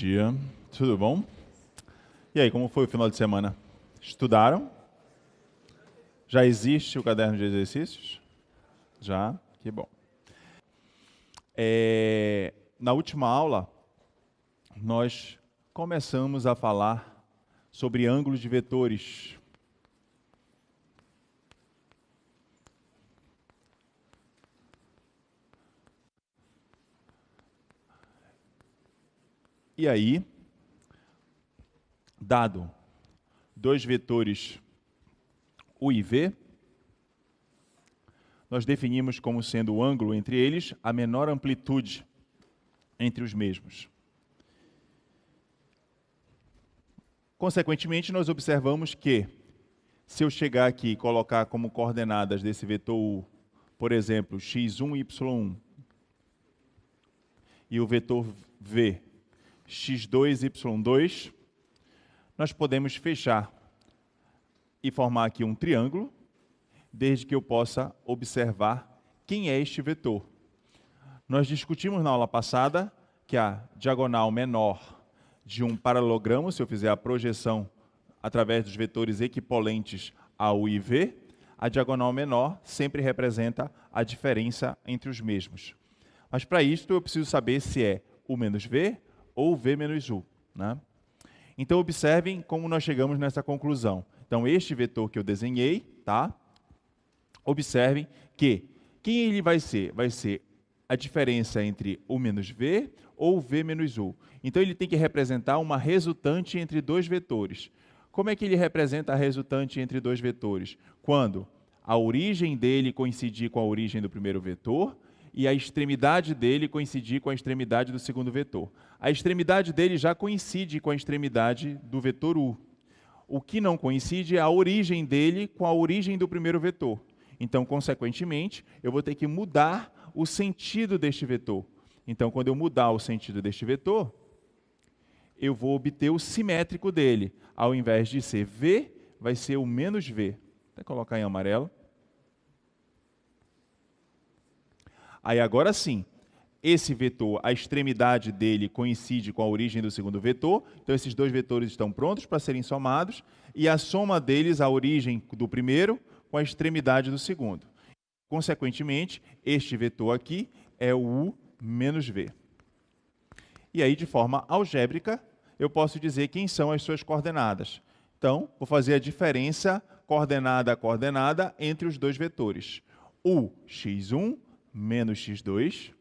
dia, tudo bom? E aí, como foi o final de semana? Estudaram? Já existe o caderno de exercícios? Já? Que bom. Na última aula, nós começamos a falar sobre ângulos de vetores. E aí, dado dois vetores U e V, nós definimos como sendo o ângulo entre eles a menor amplitude entre os mesmos. Consequentemente, nós observamos que, se eu chegar aqui e colocar como coordenadas desse vetor U, por exemplo, x1 e y1, e o vetor V, x2 e y2, nós podemos fechar e formar aqui um triângulo, desde que eu possa observar quem é este vetor. Nós discutimos na aula passada que a diagonal menor de um paralelogramo, se eu fizer a projeção através dos vetores equipolentes a U e V, a diagonal menor sempre representa a diferença entre os mesmos. Mas para isto eu preciso saber se é U menos V ou V menos U, né? Então observem como nós chegamos nessa conclusão. Então este vetor que eu desenhei, tá? Observem que quem ele vai ser? Vai ser a diferença entre U menos V ou V menos U. Então ele tem que representar uma resultante entre dois vetores. Como é que ele representa a resultante entre dois vetores? Quando a origem dele coincidir com a origem do primeiro vetor e a extremidade dele coincidir com a extremidade do segundo vetor. A extremidade dele já coincide com a extremidade do vetor U. O que não coincide é a origem dele com a origem do primeiro vetor. Então, consequentemente, eu vou ter que mudar o sentido deste vetor. Então, quando eu mudar o sentido deste vetor, eu vou obter o simétrico dele. Ao invés de ser V, vai ser o menos V. Vou até colocar em amarelo. Aí agora sim, esse vetor, a extremidade dele coincide com a origem do segundo vetor, então esses dois vetores estão prontos para serem somados, e a soma deles, a origem do primeiro, com a extremidade do segundo. Consequentemente, este vetor aqui é o U menos V. E aí, de forma algébrica, eu posso dizer quem são as suas coordenadas. Então, vou fazer a diferença coordenada a coordenada entre os dois vetores. U, x1, menos x2.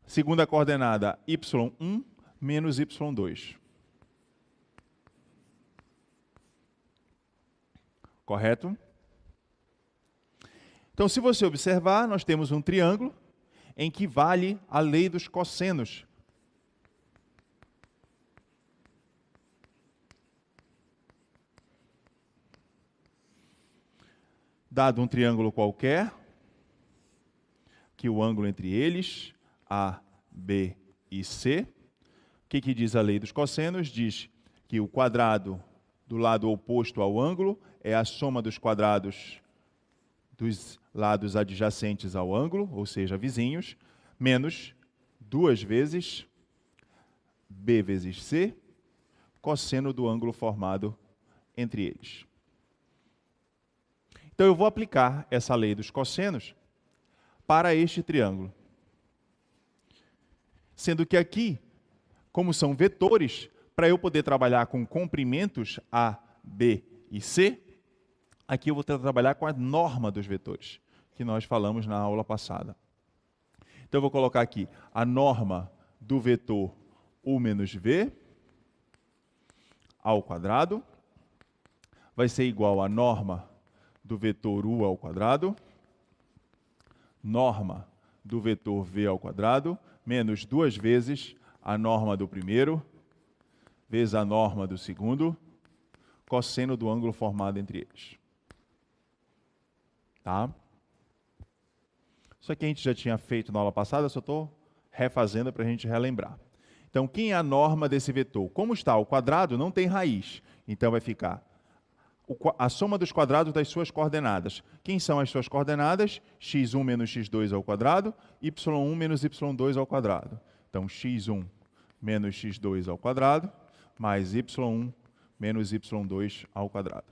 Segunda coordenada, y1 menos y2. Correto? Então, se você observar, nós temos um triângulo em que vale a lei dos cossenos. Dado um triângulo qualquer, que o ângulo entre eles, A, B e C, o que diz a lei dos cossenos? Diz que o quadrado do lado oposto ao ângulo é a soma dos quadrados dos lados adjacentes ao ângulo, ou seja, vizinhos, menos 2 vezes B vezes C, cosseno do ângulo formado entre eles. Então eu vou aplicar essa lei dos cossenos para este triângulo. Sendo que aqui, como são vetores, para eu poder trabalhar com comprimentos A, B e C, aqui eu vou trabalhar com a norma dos vetores, que nós falamos na aula passada. Então eu vou colocar aqui a norma do vetor U menos V ao quadrado vai ser igual à norma do vetor U ao quadrado, norma do vetor V ao quadrado, menos 2 vezes a norma do primeiro, vezes a norma do segundo, cosseno do ângulo formado entre eles. Tá? Isso aqui a gente já tinha feito na aula passada, só estou refazendo para a gente relembrar. Então, quem é a norma desse vetor? Como está o quadrado, não tem raiz. Então, vai ficar a soma dos quadrados das suas coordenadas. Quem são as suas coordenadas? x1 menos x2 ao quadrado, y1 menos y2 ao quadrado. Então, x1 menos x2 ao quadrado, mais y1 menos y2 ao quadrado.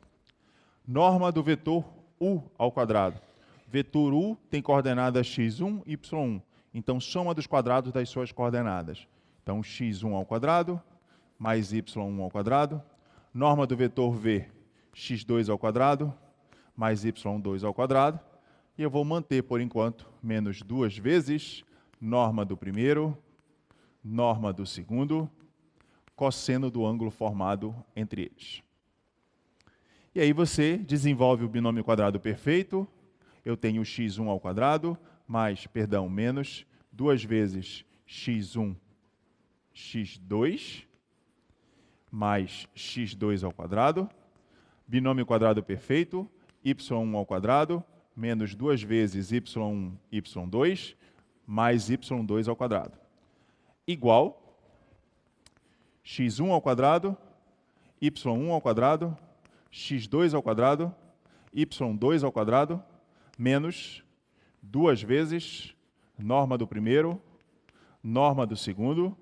Norma do vetor u ao quadrado. Vetor u tem coordenadas x1 e y1. Então, soma dos quadrados das suas coordenadas. Então, x1 ao quadrado, mais y1 ao quadrado. Norma do vetor v, x2 ao quadrado, mais y2 ao quadrado. E eu vou manter, por enquanto, menos 2 vezes norma do primeiro, norma do segundo, cosseno do ângulo formado entre eles. E aí você desenvolve o binômio quadrado perfeito. Eu tenho x1 ao quadrado, menos 2 vezes x1, x2, mais x2 ao quadrado. Binômio quadrado perfeito, y1 ao quadrado, menos 2 vezes y1, y2, mais y2 ao quadrado. Igual x1 ao quadrado, y1 ao quadrado, x2 ao quadrado, y2 ao quadrado, menos 2 vezes norma do primeiro, norma do segundo,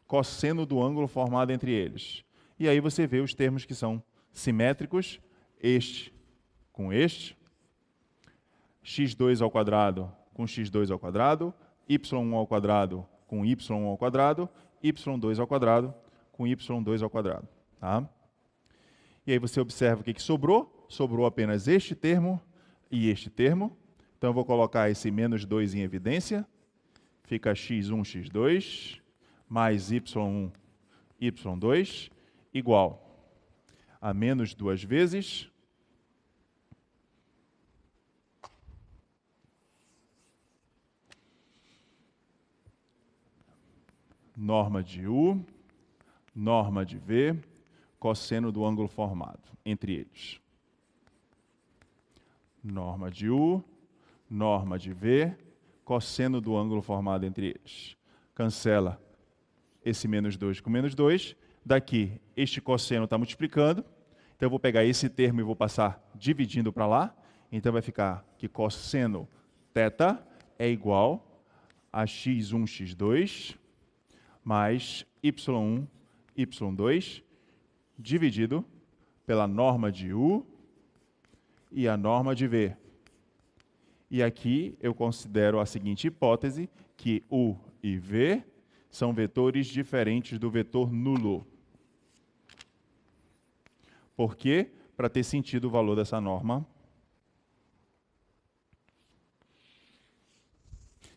cosseno do ângulo formado entre eles. E aí você vê os termos que são simétricos, este com este, x2 ao quadrado com x2 ao quadrado, y1 ao quadrado com y1 ao quadrado, y2 ao quadrado com y2 ao quadrado. Tá? E aí você observa o que sobrou. Sobrou apenas este termo e este termo. Então eu vou colocar esse menos 2 em evidência. Fica x1, x2, mais y1, y2, igual a menos 2 vezes norma de u, norma de v, cosseno do ângulo formado entre eles. Norma de u, norma de v, cosseno do ângulo formado entre eles. Cancela esse menos 2 com menos 2. Daqui, este cosseno está multiplicando. Então, eu vou pegar esse termo e vou passar dividindo para lá. Então, vai ficar que cosseno θ é igual a x1, x2, mais y1, y2, dividido pela norma de u e a norma de v. E aqui eu considero a seguinte hipótese, que u e v são vetores diferentes do vetor nulo. Por quê? Para ter sentido o valor dessa norma.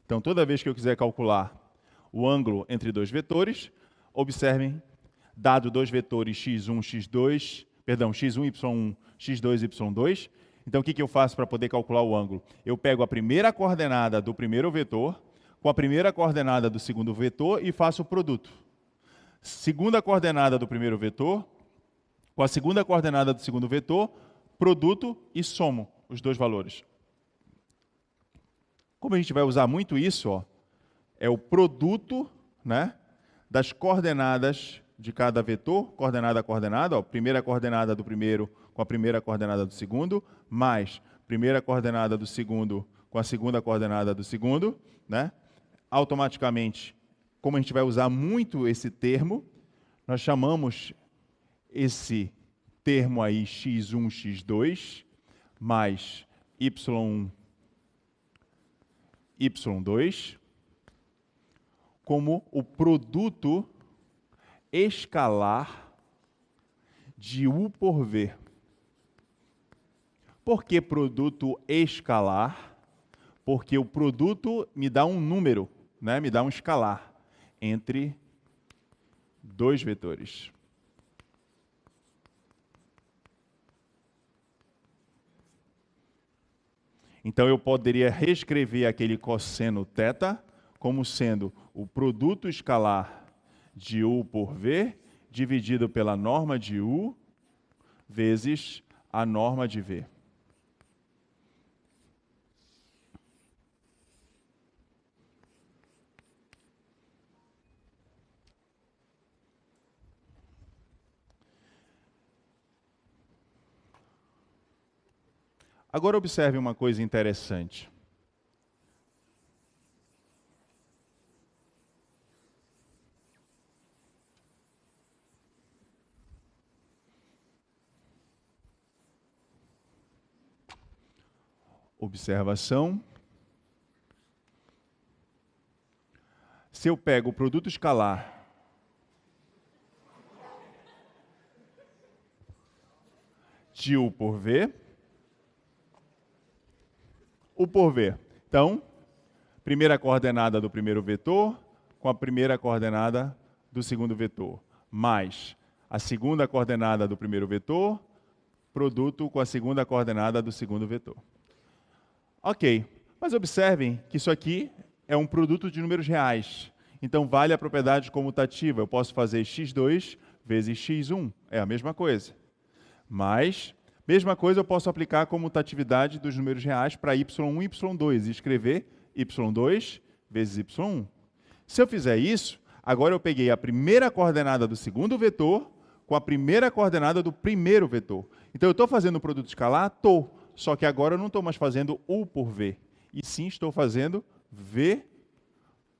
Então, toda vez que eu quiser calcular o ângulo entre dois vetores, observem, dado dois vetores x1, x2, x1, y1, x2, y2, então o que eu faço para poder calcular o ângulo? Eu pego a primeira coordenada do primeiro vetor com a primeira coordenada do segundo vetor e faço o produto. Segunda coordenada do primeiro vetor com a segunda coordenada do segundo vetor, produto e somo os dois valores. Como a gente vai usar muito isso, ó, é o produto, né, das coordenadas de cada vetor, coordenada a coordenada, ó, primeira coordenada do primeiro com a primeira coordenada do segundo, mais primeira coordenada do segundo com a segunda coordenada do segundo, né? Automaticamente, como a gente vai usar muito esse termo, nós chamamos esse termo aí x1, x2, mais y1, y2, como o produto escalar de u por v. Por que produto escalar? Porque o produto me dá um número, né? Me dá um escalar entre dois vetores. Então, eu poderia reescrever aquele cosseno θ como sendo o produto escalar de u por v, dividido pela norma de u, vezes a norma de v. Agora observe uma coisa interessante. observação. Se eu pego o produto escalar de U por V, U por V. Então, primeira coordenada do primeiro vetor com a primeira coordenada do segundo vetor, mais a segunda coordenada do primeiro vetor, produto com a segunda coordenada do segundo vetor. Ok, mas observem que isso aqui é um produto de números reais. Então, vale a propriedade comutativa. Eu posso fazer x2 vezes x1. É a mesma coisa. Mas, mesma coisa eu posso aplicar a comutatividade dos números reais para y1 e y2 e escrever y2 vezes y1. Se eu fizer isso, agora eu peguei a primeira coordenada do segundo vetor com a primeira coordenada do primeiro vetor. Então, eu estou fazendo o produto escalar? Estou. Só que agora eu não estou mais fazendo U por V. E sim estou fazendo V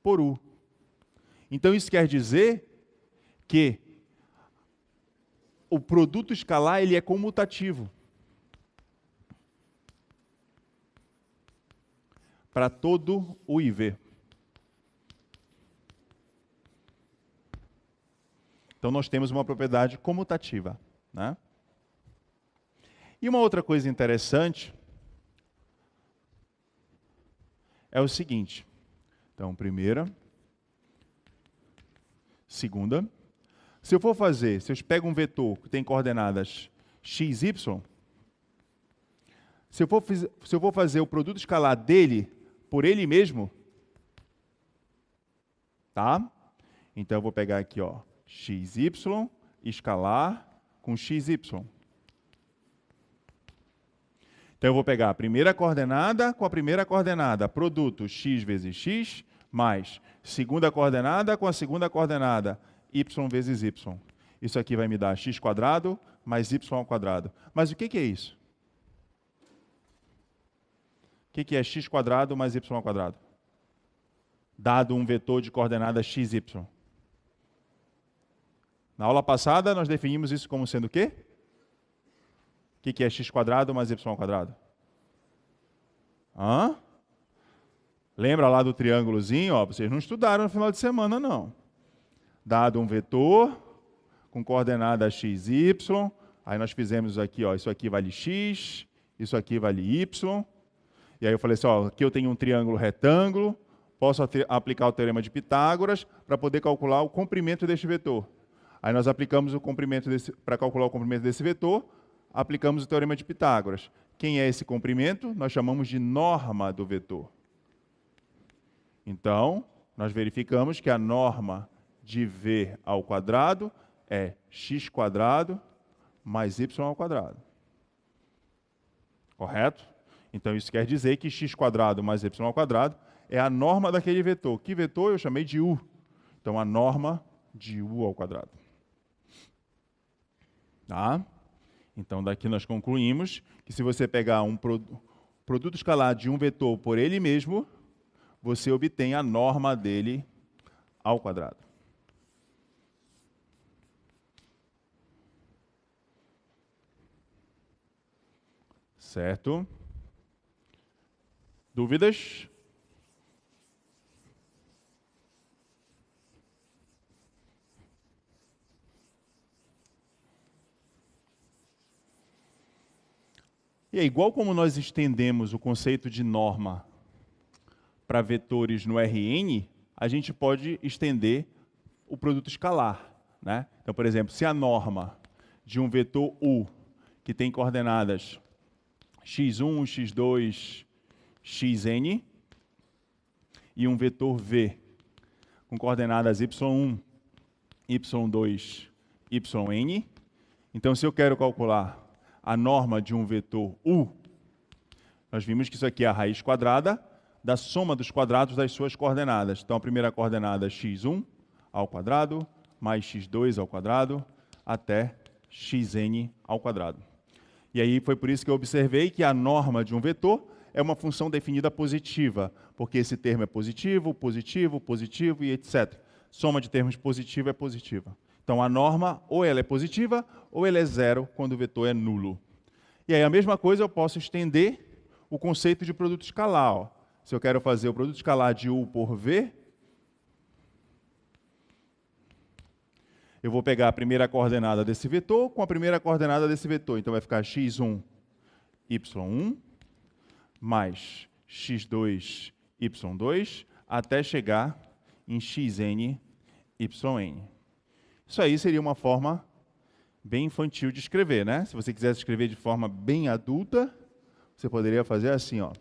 por U. Então, isso quer dizer que o produto escalar ele é comutativo. Para todo U e V. Então, nós temos uma propriedade comutativa, né? E uma outra coisa interessante é o seguinte. Então, primeira, segunda. Se eu pego um vetor que tem coordenadas x, y, se eu for fazer o produto escalar dele por ele mesmo, tá? Então, eu vou pegar aqui, ó, xy escalar com xy. Então, eu vou pegar a primeira coordenada com a primeira coordenada, produto x vezes x, mais segunda coordenada com a segunda coordenada, y vezes y. Isso aqui vai me dar x² mais y². Mas o que é isso? O que é x² mais y²? Dado um vetor de coordenadas x, y. Na aula passada, nós definimos isso como sendo o quê? O que é x² mais y²? Hã? Lembra lá do triângulozinho? Ó, vocês não estudaram no final de semana, não. Dado um vetor com coordenadas x, y, aí nós fizemos aqui, ó, isso aqui vale x, isso aqui vale y. E aí eu falei assim, ó, aqui eu tenho um triângulo retângulo, posso aplicar o teorema de Pitágoras para poder calcular o comprimento deste vetor. Aí nós aplicamos o comprimento para calcular o comprimento desse vetor, aplicamos o teorema de Pitágoras. Quem é esse comprimento? Nós chamamos de norma do vetor. Então, nós verificamos que a norma de V ao quadrado é x² mais y². Correto? Então, isso quer dizer que x² mais y² é a norma daquele vetor. Que vetor eu chamei de U. Então, a norma de U². Tá? Então, daqui nós concluímos que se você pegar um produto escalar de um vetor por ele mesmo, você obtém a norma dele ao quadrado. Certo? Dúvidas? E é igual como nós estendemos o conceito de norma para vetores no Rn, a gente pode estender o produto escalar, né? Então, por exemplo, se a norma de um vetor U, que tem coordenadas x1, x2, xn, e um vetor V com coordenadas y1, y2, yn, então, se eu quero calcular a norma de um vetor U, nós vimos que isso aqui é a raiz quadrada da soma dos quadrados das suas coordenadas. Então, a primeira coordenada é x1 ao quadrado, mais x2 ao quadrado, até xn ao quadrado. E aí foi por isso que eu observei que a norma de um vetor é uma função definida positiva, porque esse termo é positivo, positivo, positivo e etc. Soma de termos positivo é positiva. Então, a norma, ou ela é positiva, ou ela é zero, quando o vetor é nulo. E aí, a mesma coisa, eu posso estender o conceito de produto escalar. Ó. Se eu quero fazer o produto escalar de U por V, eu vou pegar a primeira coordenada desse vetor com a primeira coordenada desse vetor. Então vai ficar x1, y1, mais x2, y2, até chegar em xn, yn. Isso aí seria uma forma bem infantil de escrever, né? Se você quisesse escrever de forma bem adulta, você poderia fazer assim, ó.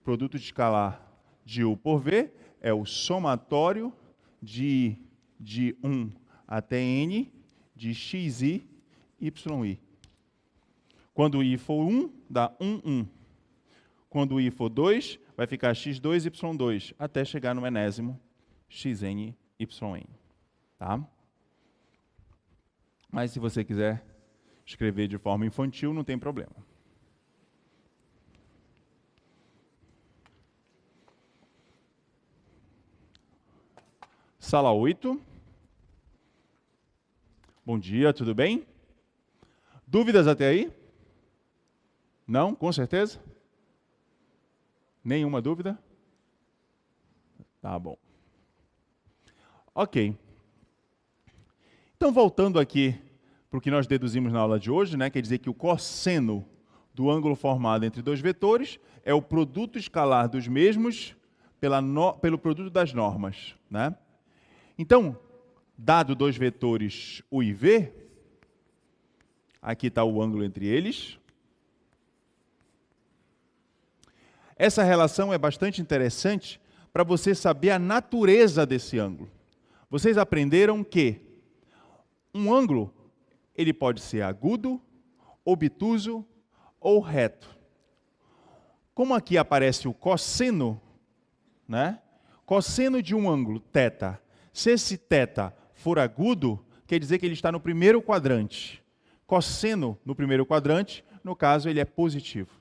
Produto escalar de U por V é o somatório de 1 até n de xi, yi. Quando i for 1, dá 1, 1. Quando i for 2, vai ficar x2, y2, até chegar no enésimo xn, yn. Tá? Mas se você quiser escrever de forma infantil, não tem problema. Sala 8. Bom dia, tudo bem? Dúvidas até aí? Não? Com certeza? Nenhuma dúvida? Tá bom. Ok. Então, voltando aqui para o que nós deduzimos na aula de hoje, né, quer dizer que o cosseno do ângulo formado entre dois vetores é o produto escalar dos mesmos pelo produto das normas. Né? Então, dado dois vetores U e V, aqui está o ângulo entre eles. Essa relação é bastante interessante para você saber a natureza desse ângulo. Vocês aprenderam que um ângulo ele pode ser agudo, obtuso ou reto. Como aqui aparece o cosseno, né? Cosseno de um ângulo, θ. Se esse θ for agudo, quer dizer que ele está no primeiro quadrante. Cosseno no primeiro quadrante, no caso, ele é positivo.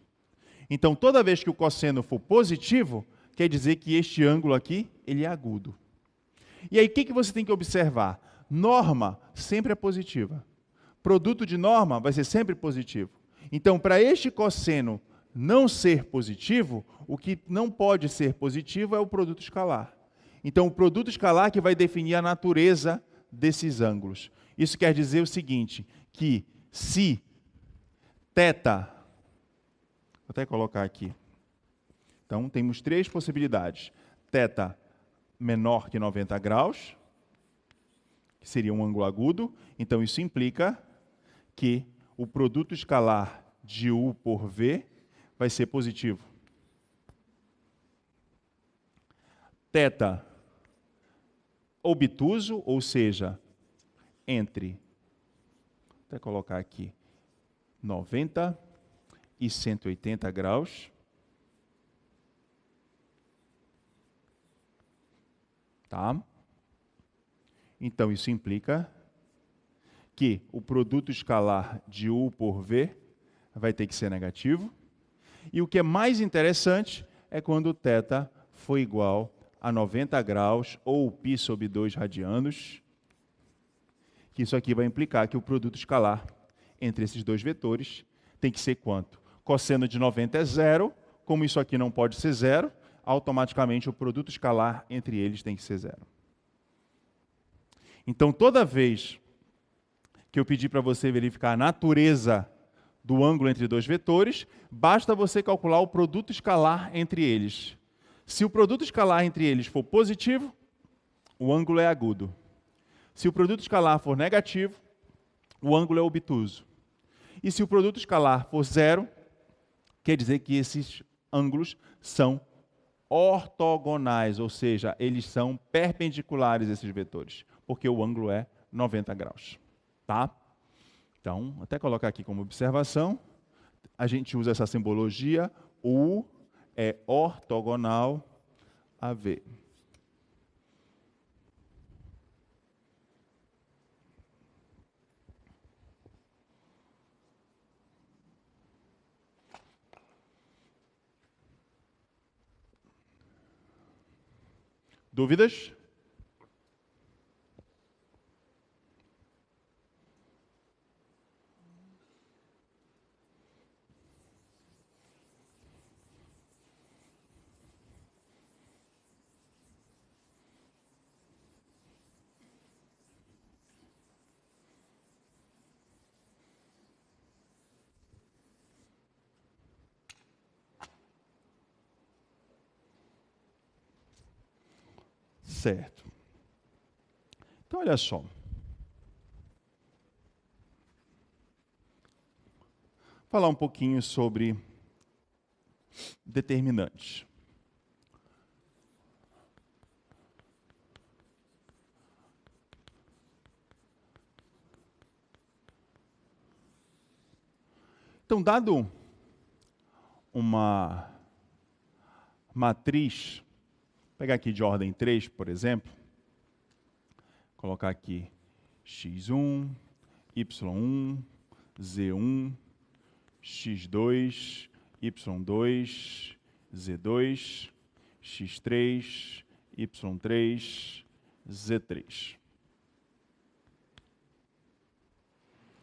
Então, toda vez que o cosseno for positivo, quer dizer que este ângulo aqui, ele é agudo. E aí, o que você tem que observar? Norma sempre é positiva. Produto de norma vai ser sempre positivo. Então, para este cosseno não ser positivo, o que não pode ser positivo é o produto escalar. Então, o produto escalar que vai definir a natureza desses ângulos. Isso quer dizer o seguinte, que se θ... Vou até colocar aqui. Então, temos três possibilidades. θ menor que 90 graus, que seria um ângulo agudo. Então, isso implica que o produto escalar de U por V vai ser positivo. θ obtuso, ou seja, entre, vou até colocar aqui, 90 e 180 graus. Tá? Então, isso implica que o produto escalar de U por V vai ter que ser negativo. E o que é mais interessante é quando o θ for igual a 90 graus ou π sobre 2 radianos, que isso aqui vai implicar que o produto escalar entre esses dois vetores tem que ser quanto? Cosseno de 90 é zero, como isso aqui não pode ser zero, automaticamente o produto escalar entre eles tem que ser zero. Então, toda vez que eu pedir para você verificar a natureza do ângulo entre dois vetores, basta você calcular o produto escalar entre eles. Se o produto escalar entre eles for positivo, o ângulo é agudo. Se o produto escalar for negativo, o ângulo é obtuso. E se o produto escalar for zero, quer dizer que esses ângulos são ortogonais, ou seja, eles são perpendiculares a esses vetores, porque o ângulo é 90 graus. Tá? Então, até colocar aqui como observação, a gente usa essa simbologia, U é ortogonal a V. Dúvidas? Certo. Então, olha só. Falar um pouquinho sobre determinantes. Então, dado uma matriz, vou pegar aqui de ordem 3, por exemplo, colocar aqui x1, y1, z1, x2, y2, z2, x3, y3, z3.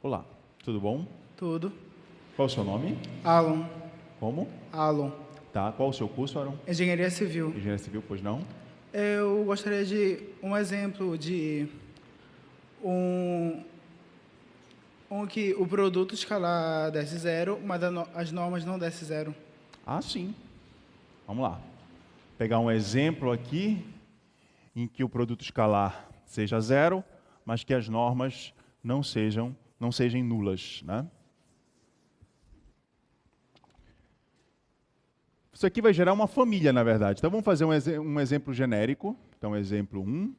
Olá, tudo bom? Tudo. Qual o seu nome? Alan. Como? Alan. Tá, qual o seu curso, Aaron? Engenharia Civil. Engenharia Civil, pois não? Eu gostaria de um exemplo de um que o produto escalar desce zero, mas as normas não desce zero. Ah, sim. Vamos lá. Pegar um exemplo aqui em que o produto escalar seja zero, mas que as normas não sejam nulas, né? Isso aqui vai gerar uma família, na verdade. Então, vamos fazer um exemplo genérico. Então, exemplo 1.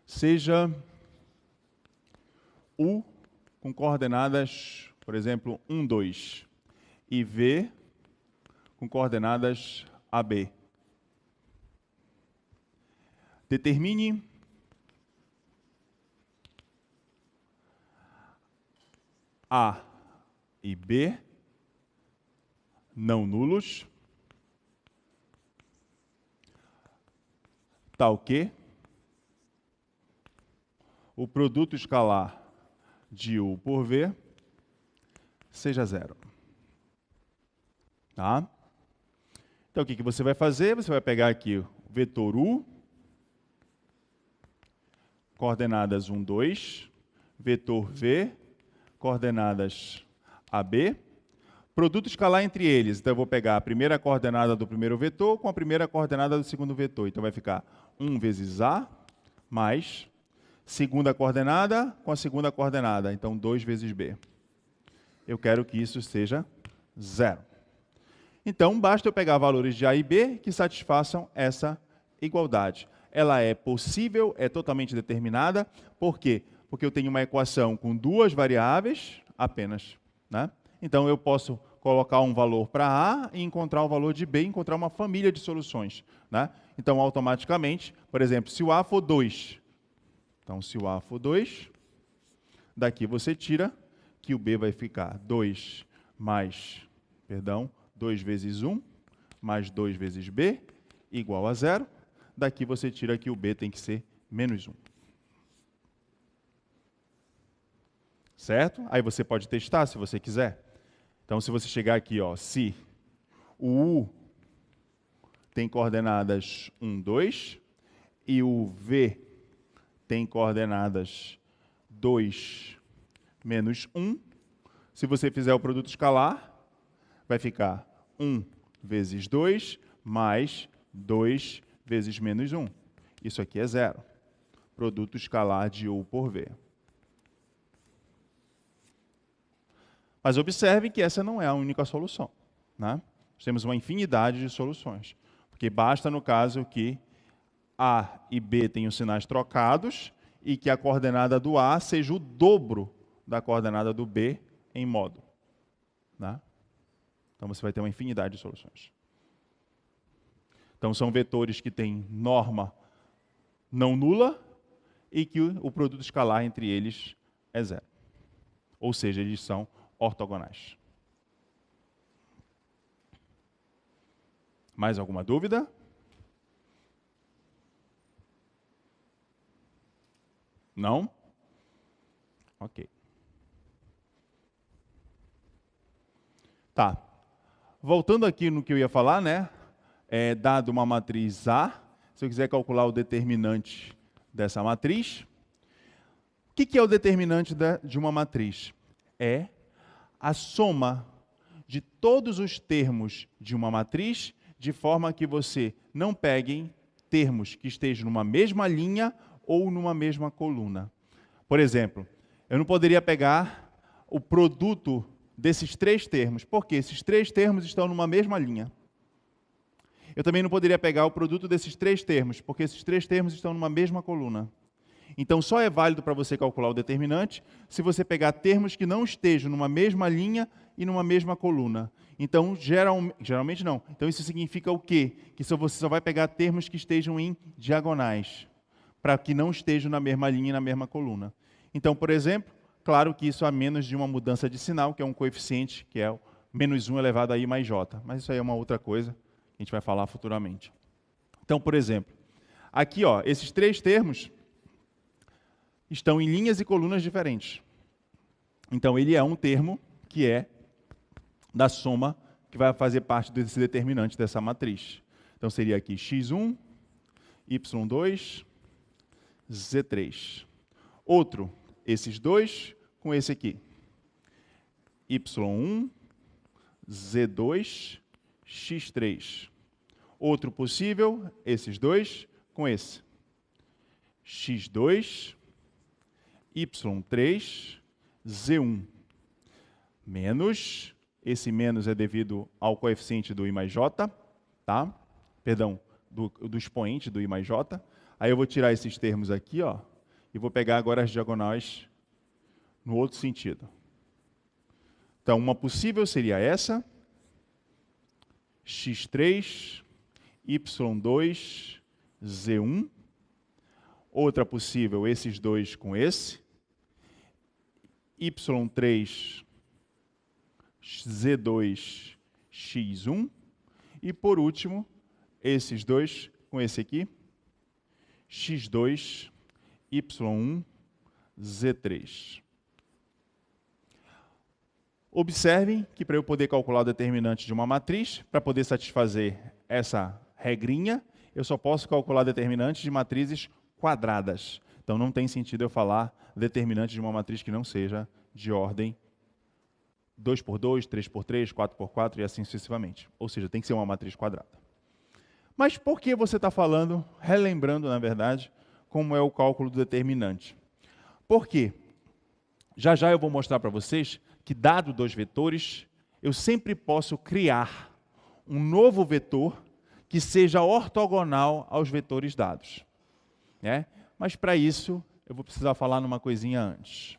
Seja U com coordenadas, por exemplo, 1, 2. E V com coordenadas AB. Determine A e B não nulos, tal que o produto escalar de U por V seja zero. Tá? Então, o que você vai fazer? Você vai pegar aqui o vetor U, coordenadas 1, 2, vetor V, coordenadas AB, produto escalar entre eles. Então, eu vou pegar a primeira coordenada do primeiro vetor com a primeira coordenada do segundo vetor. Então, vai ficar 1 vezes A mais segunda coordenada com a segunda coordenada. Então, 2 vezes B. Eu quero que isso seja zero. Então, basta eu pegar valores de A e B que satisfaçam essa igualdade. Ela é possível, é totalmente determinada. Por quê? Porque eu tenho uma equação com duas variáveis apenas, né? Então, eu posso colocar um valor para A e encontrar o valor de B e encontrar uma família de soluções, né? Então, automaticamente, por exemplo, se o A for 2, então, se o A for 2, daqui você tira que o B vai ficar 2 vezes 1, mais 2 vezes B, igual a 0. Daqui você tira que o B tem que ser menos 1. Certo? Aí você pode testar se você quiser. Então, se você chegar aqui, ó, se o U tem coordenadas 1, 2, e o V tem coordenadas 2, menos 1, se você fizer o produto escalar, vai ficar 1 vezes 2, mais 2 vezes menos 1. Isso aqui é zero. Produto escalar de U por V. Mas observe que essa não é a única solução, né? Nós temos uma infinidade de soluções. Porque basta, no caso, que A e B tenham sinais trocados e que a coordenada do A seja o dobro da coordenada do B em módulo, né? Então, você vai ter uma infinidade de soluções. Então, são vetores que têm norma não nula e que o produto escalar entre eles é zero. Ou seja, eles são ortogonais. Mais alguma dúvida? Não? Ok. Tá. Voltando aqui no que eu ia falar, né? Dado uma matriz A, se eu quiser calcular o determinante dessa matriz, o que é o determinante de uma matriz? É a soma de todos os termos de uma matriz de forma que você não pegue termos que estejam numa mesma linha ou numa mesma coluna. Por exemplo, eu não poderia pegar o produto desses três termos, porque esses três termos estão numa mesma linha. Eu também não poderia pegar o produto desses três termos, porque esses três termos estão numa mesma coluna. Então, só é válido para você calcular o determinante se você pegar termos que não estejam numa mesma linha e numa mesma coluna. Então, geralmente não. Então, isso significa o quê? Que você só vai pegar termos que estejam em diagonais, para que não estejam na mesma linha e na mesma coluna. Então, por exemplo, claro que isso há menos de uma mudança de sinal, que é um coeficiente, que é o menos 1 elevado a I mais J. Mas isso aí é uma outra coisa que a gente vai falar futuramente. Então, por exemplo, aqui, ó, esses três termos estão em linhas e colunas diferentes. Então, ele é um termo que é da soma que vai fazer parte desse determinante dessa matriz. Então, seria aqui x1, y2, z3. Outro, esses dois com esse aqui. y1, z2, x3. Outro possível, esses dois com esse. x2, y3, z1. Menos, esse menos é devido ao coeficiente do I mais J, tá? Perdão, do expoente do I mais J. Aí eu vou tirar esses termos aqui, ó, e vou pegar agora as diagonais no outro sentido. Então, uma possível seria essa, x3, y2, z1. Outra possível, esses dois com esse, y3, z2, x1. E, por último, esses dois com esse aqui, x2, y1, z3. Observem que para eu poder calcular o determinante de uma matriz, para poder satisfazer essa regrinha, eu só posso calcular determinantes de matrizes quadradas. Então não tem sentido eu falar determinante de uma matriz que não seja de ordem 2x2, 3x3, 4x4 e assim sucessivamente. Ou seja, tem que ser uma matriz quadrada. Mas por que você está falando, relembrando, na verdade, como é o cálculo do determinante? Por quê? Já já eu vou mostrar para vocês que, dado dois vetores, eu sempre posso criar um novo vetor que seja ortogonal aos vetores dados. Né? Mas, para isso, eu vou precisar falar numa coisinha antes.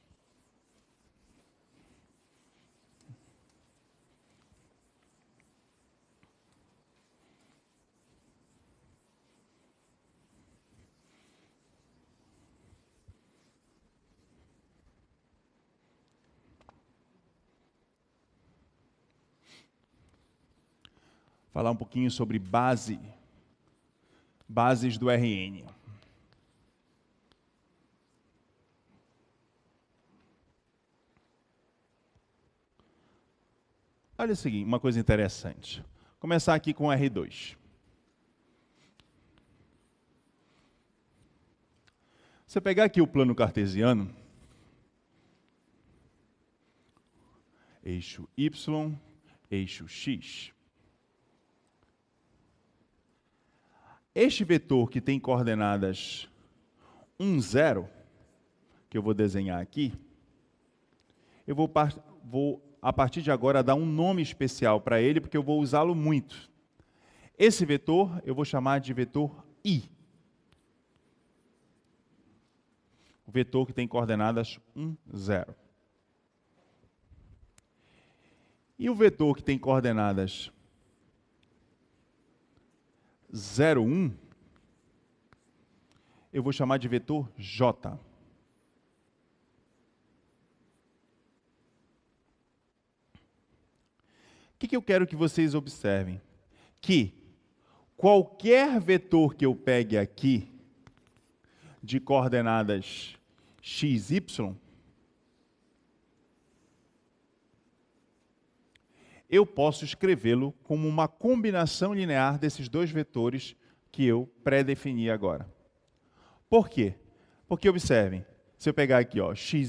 Falar um pouquinho sobre bases do RN. Olha o seguinte, uma coisa interessante. Vou começar aqui com R2. Se eu pegar aqui o plano cartesiano, eixo Y, eixo X. Este vetor que tem coordenadas 1, 0, que eu vou desenhar aqui, eu vou a partir de agora dar um nome especial para ele, porque eu vou usá-lo muito. Esse vetor eu vou chamar de vetor I. O vetor que tem coordenadas 1, 0. E o vetor que tem coordenadas 0, 1, eu vou chamar de vetor J. O que eu quero que vocês observem? Que qualquer vetor que eu pegue aqui, de coordenadas x, y, eu posso escrevê-lo como uma combinação linear desses dois vetores que eu pré-defini agora. Por quê? Porque, observem, se eu pegar aqui, ó, xy,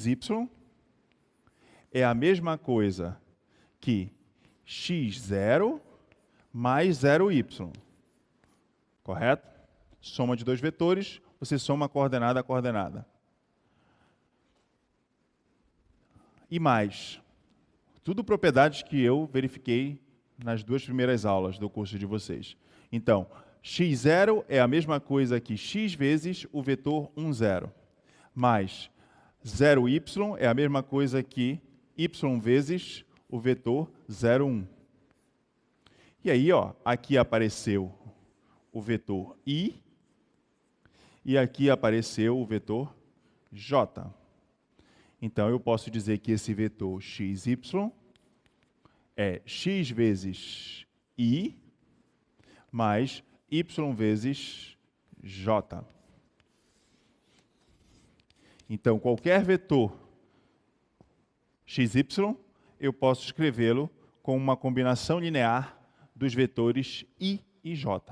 é a mesma coisa que x0 mais 0y. Correto? Soma de dois vetores, você soma a coordenada a coordenada. E mais, tudo propriedades que eu verifiquei nas duas primeiras aulas do curso de vocês. Então, x0 é a mesma coisa que x vezes o vetor 1, 0. Mais 0y é a mesma coisa que y vezes o vetor 0, 1. E aí, ó, aqui apareceu o vetor i e aqui apareceu o vetor j. Então, eu posso dizer que esse vetor xy é x vezes i mais y vezes j. Então, qualquer vetor xy, eu posso escrevê-lo com uma combinação linear dos vetores i e j.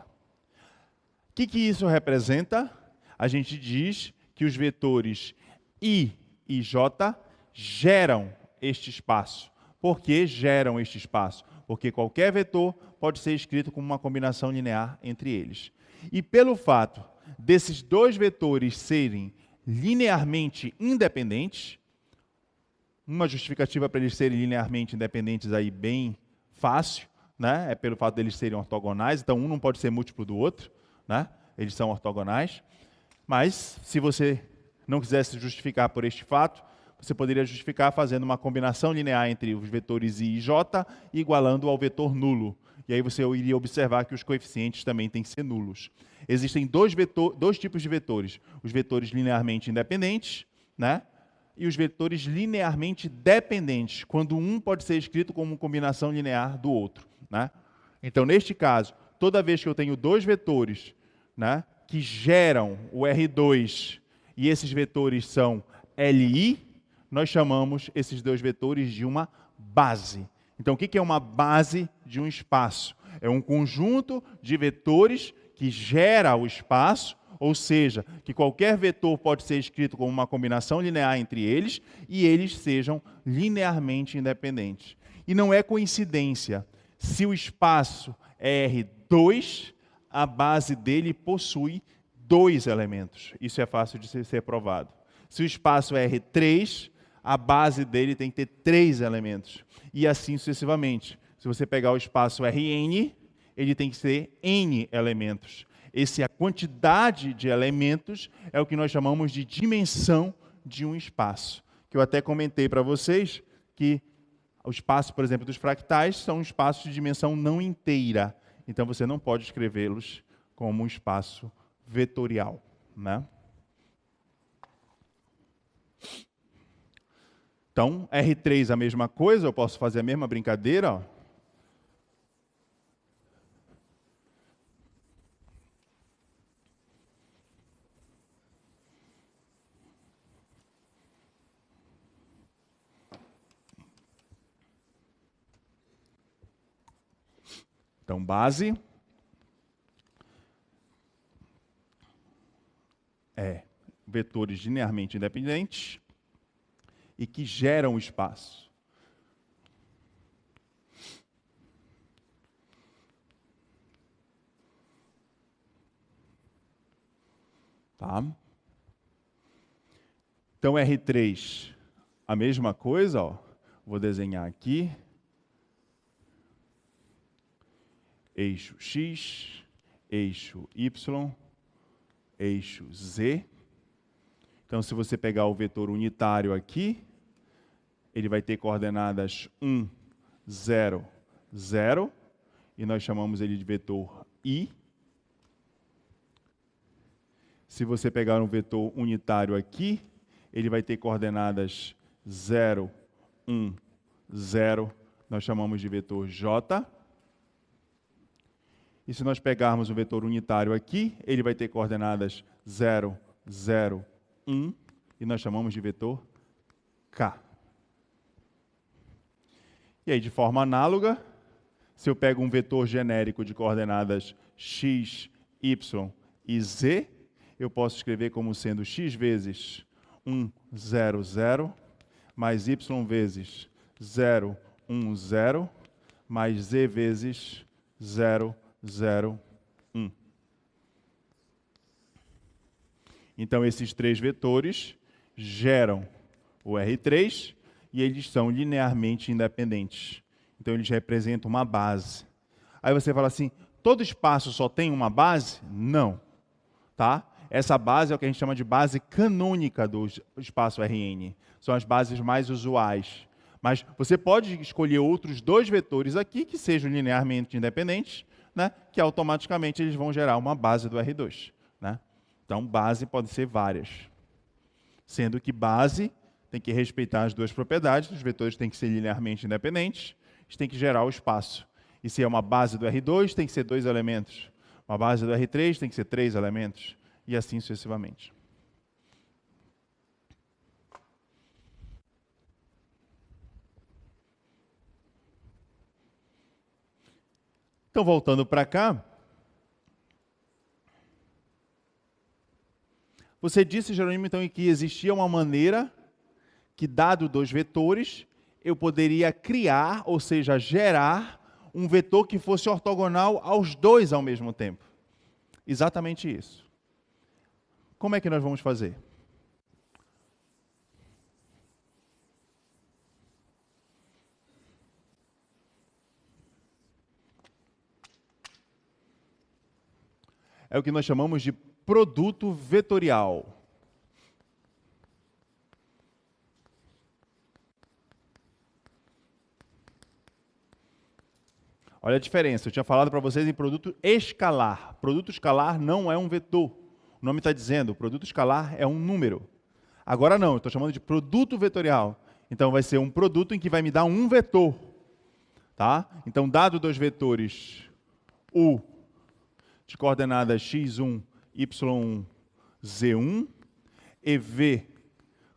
O que isso representa? A gente diz que os vetores i e j geram este espaço. Por que geram este espaço? Porque qualquer vetor pode ser escrito como uma combinação linear entre eles. E pelo fato desses dois vetores serem linearmente independentes, uma justificativa para eles serem linearmente independentes aí bem fácil, né? É pelo fato deles serem ortogonais, então um não pode ser múltiplo do outro, né? Eles são ortogonais. Mas, se você não quisesse justificar por este fato, você poderia justificar fazendo uma combinação linear entre os vetores i e j, igualando ao vetor nulo. E aí você iria observar que os coeficientes também têm que ser nulos. Existem dois tipos de vetores. Os vetores linearmente independentes, né? E os vetores linearmente dependentes, quando um pode ser escrito como combinação linear do outro, né? Então, neste caso, toda vez que eu tenho dois vetores, né, que geram o R2 e esses vetores são LI, nós chamamos esses dois vetores de uma base. Então, o que é uma base de um espaço? É um conjunto de vetores que gera o espaço, ou seja, que qualquer vetor pode ser escrito como uma combinação linear entre eles e eles sejam linearmente independentes. E não é coincidência. Se o espaço é R2, a base dele possui dois elementos. Isso é fácil de ser provado. Se o espaço é R3, a base dele tem que ter 3 elementos. E assim sucessivamente. Se você pegar o espaço Rn, ele tem que ter N elementos. A quantidade de elementos é o que nós chamamos de dimensão de um espaço. Que eu até comentei para vocês que o espaço, por exemplo, dos fractais são espaços de dimensão não inteira. Então você não pode escrevê-los como um espaço vetorial, né? Então, R3 a mesma coisa, eu posso fazer a mesma brincadeira, ó. Então, base é vetores linearmente independentes e que geram espaço. Tá? Então, R3, a mesma coisa, ó. Vou desenhar aqui. Eixo X, eixo Y, eixo Z. Então, se você pegar o vetor unitário aqui, ele vai ter coordenadas 1, 0, 0, e nós chamamos ele de vetor I. Se você pegar um vetor unitário aqui, ele vai ter coordenadas 0, 1, 0, nós chamamos de vetor J. E se nós pegarmos o vetor unitário aqui, ele vai ter coordenadas 0, 0, 1, e nós chamamos de vetor K. E aí, de forma análoga, se eu pego um vetor genérico de coordenadas x, y e z, eu posso escrever como sendo x vezes 1, 0, 0, mais y vezes 0, 1, 0, mais z vezes 0, 0, 1. Então, esses três vetores geram o R3 e eles são linearmente independentes. Então, eles representam uma base. Aí você fala assim, todo espaço só tem uma base? Não. Tá? Essa base é o que a gente chama de base canônica do espaço Rn. São as bases mais usuais. Mas você pode escolher outros dois vetores aqui que sejam linearmente independentes, né? Que automaticamente eles vão gerar uma base do R2. Né? Então, base pode ser várias. Sendo que base tem que respeitar as duas propriedades, os vetores têm que ser linearmente independentes, eles têm que gerar o espaço. E se é uma base do R2, tem que ser 2 elementos. Uma base do R3 tem que ser 3 elementos. E assim sucessivamente. Então, voltando para cá, você disse, Jerônimo, então, que existia uma maneira que, dado dois vetores, eu poderia criar, ou seja, gerar um vetor que fosse ortogonal aos dois ao mesmo tempo. Exatamente isso. Como é que nós vamos fazer? É o que nós chamamos de produto vetorial. Olha a diferença, eu tinha falado para vocês em produto escalar. Produto escalar não é um vetor. O nome está dizendo, produto escalar é um número. Agora não, eu estou chamando de produto vetorial. Então vai ser um produto em que vai me dar um vetor. Tá? Então, dado dois vetores U de coordenadas x1, y1, z1, e v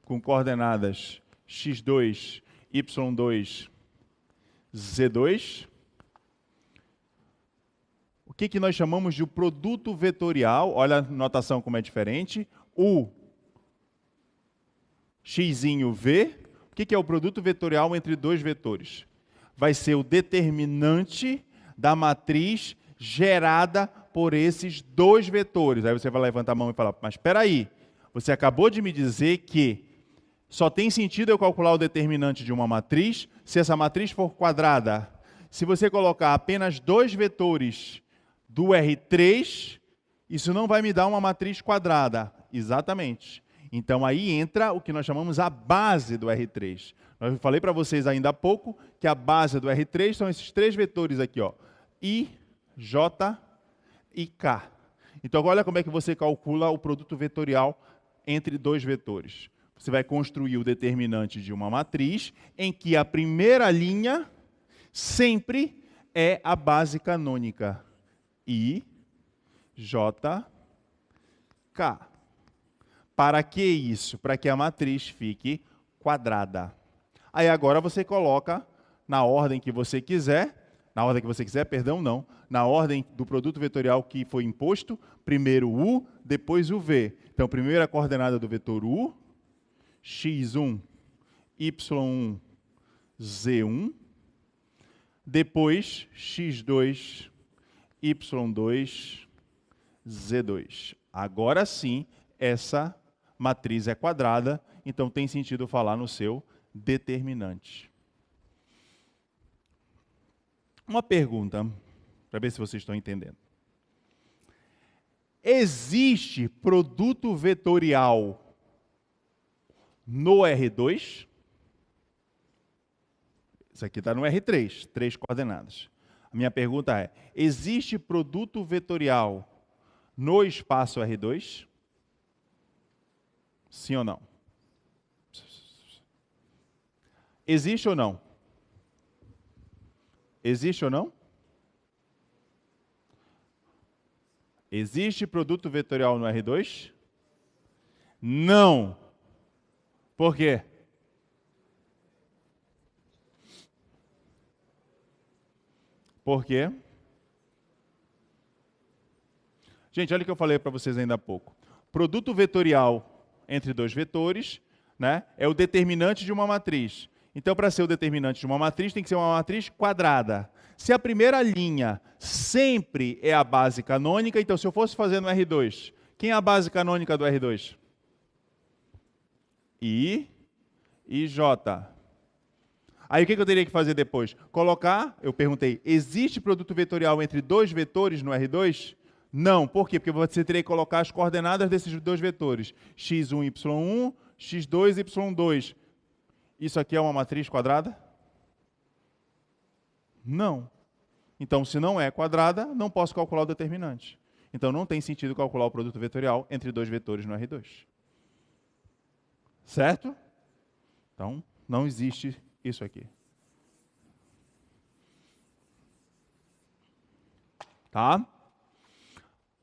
com coordenadas x2, y2, z2, o que nós chamamos de produto vetorial? Olha a notação como é diferente. O xzinho v, o que é o produto vetorial entre dois vetores? Vai ser o determinante da matriz gerada por esses dois vetores. Aí você vai levantar a mão e falar, mas espera aí, você acabou de me dizer que só tem sentido eu calcular o determinante de uma matriz se essa matriz for quadrada. Se você colocar apenas dois vetores do R3, isso não vai me dar uma matriz quadrada. Exatamente. Então, aí entra o que nós chamamos a base do R3. Eu falei para vocês ainda há pouco que a base do R3 são esses três vetores aqui, ó, I, J e K. Então, olha como é que você calcula o produto vetorial entre dois vetores. Você vai construir o determinante de uma matriz em que a primeira linha sempre é a base canônica. I, J, K. Para que isso? Para que a matriz fique quadrada. Aí agora você coloca na ordem que você quiser, na ordem do produto vetorial que foi imposto, primeiro U, depois o V. Então, primeiro a coordenada do vetor U, x1, y1, z1, depois x2, y2, z2. Agora sim, essa matriz é quadrada, então tem sentido falar no seu determinante. Uma pergunta, para ver se vocês estão entendendo. Existe produto vetorial no R2? Isso aqui está no R3, 3 coordenadas. A minha pergunta é, existe produto vetorial no espaço R2? Sim ou não? Existe ou não? Existe ou não? Existe produto vetorial no R2? Não. Por quê? Por quê? Gente, olha o que eu falei para vocês ainda há pouco. Produto vetorial entre dois vetores, né, é o determinante de uma matriz. Então, para ser o determinante de uma matriz, tem que ser uma matriz quadrada. Se a primeira linha sempre é a base canônica, então se eu fosse fazer no R2, quem é a base canônica do R2? I e J. Aí o que eu teria que fazer depois? Colocar, eu perguntei, existe produto vetorial entre dois vetores no R2? Não, por quê? Porque você teria que colocar as coordenadas desses dois vetores, x1, y1, x2, y2. Isso aqui é uma matriz quadrada? Não. Então, se não é quadrada, não posso calcular o determinante. Então, não tem sentido calcular o produto vetorial entre dois vetores no R2. Certo? Então, não existe isso aqui. Tá?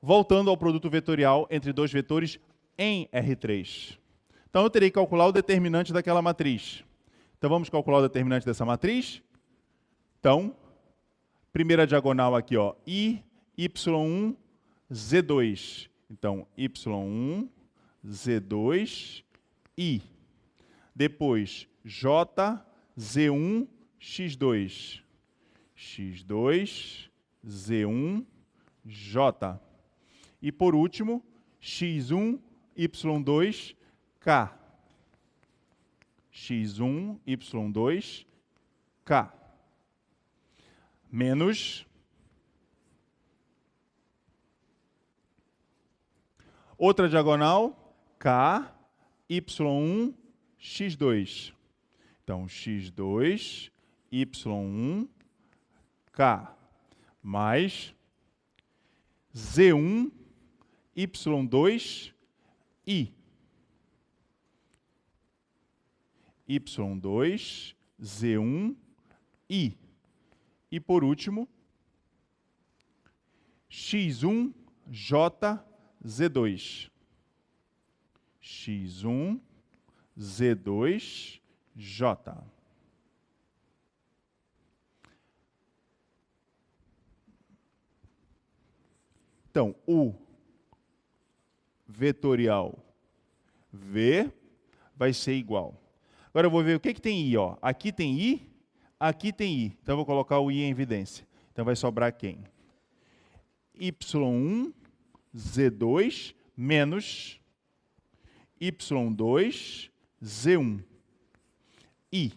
Voltando ao produto vetorial entre dois vetores em R3. Então, eu terei que calcular o determinante daquela matriz. Então, vamos calcular o determinante dessa matriz. Então, primeira diagonal aqui, ó, I, Y1, Z2. Então, Y1, Z2, I. Depois, J, Z1, X2. X2, Z1, J. E por último, X1, Y2, K. X1, Y2, K. Menos outra diagonal, K, Y1, X2. Então, X2, Y1, K, mais Z1, Y2, I. Y2, Z1, I. E por último, X1, J, Z2. X1, Z2, J. Então, o vetorial V vai ser igual. Agora eu vou ver o que tem I. Ó. Aqui tem I, aqui tem I. Então eu vou colocar o I em evidência. Então vai sobrar quem? Y1, Z2, menos Y2, Z1. I.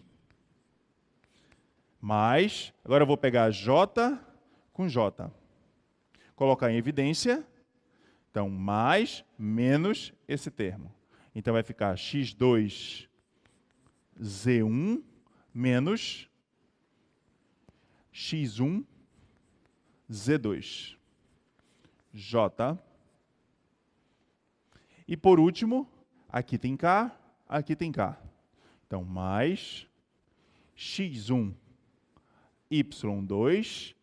Mais, agora eu vou pegar J com J. Colocar em evidência. Então, mais, menos esse termo. Então, vai ficar x2, z1, menos x1, z2. J. E, por último, aqui tem K, aqui tem K. Então, mais x1, y2,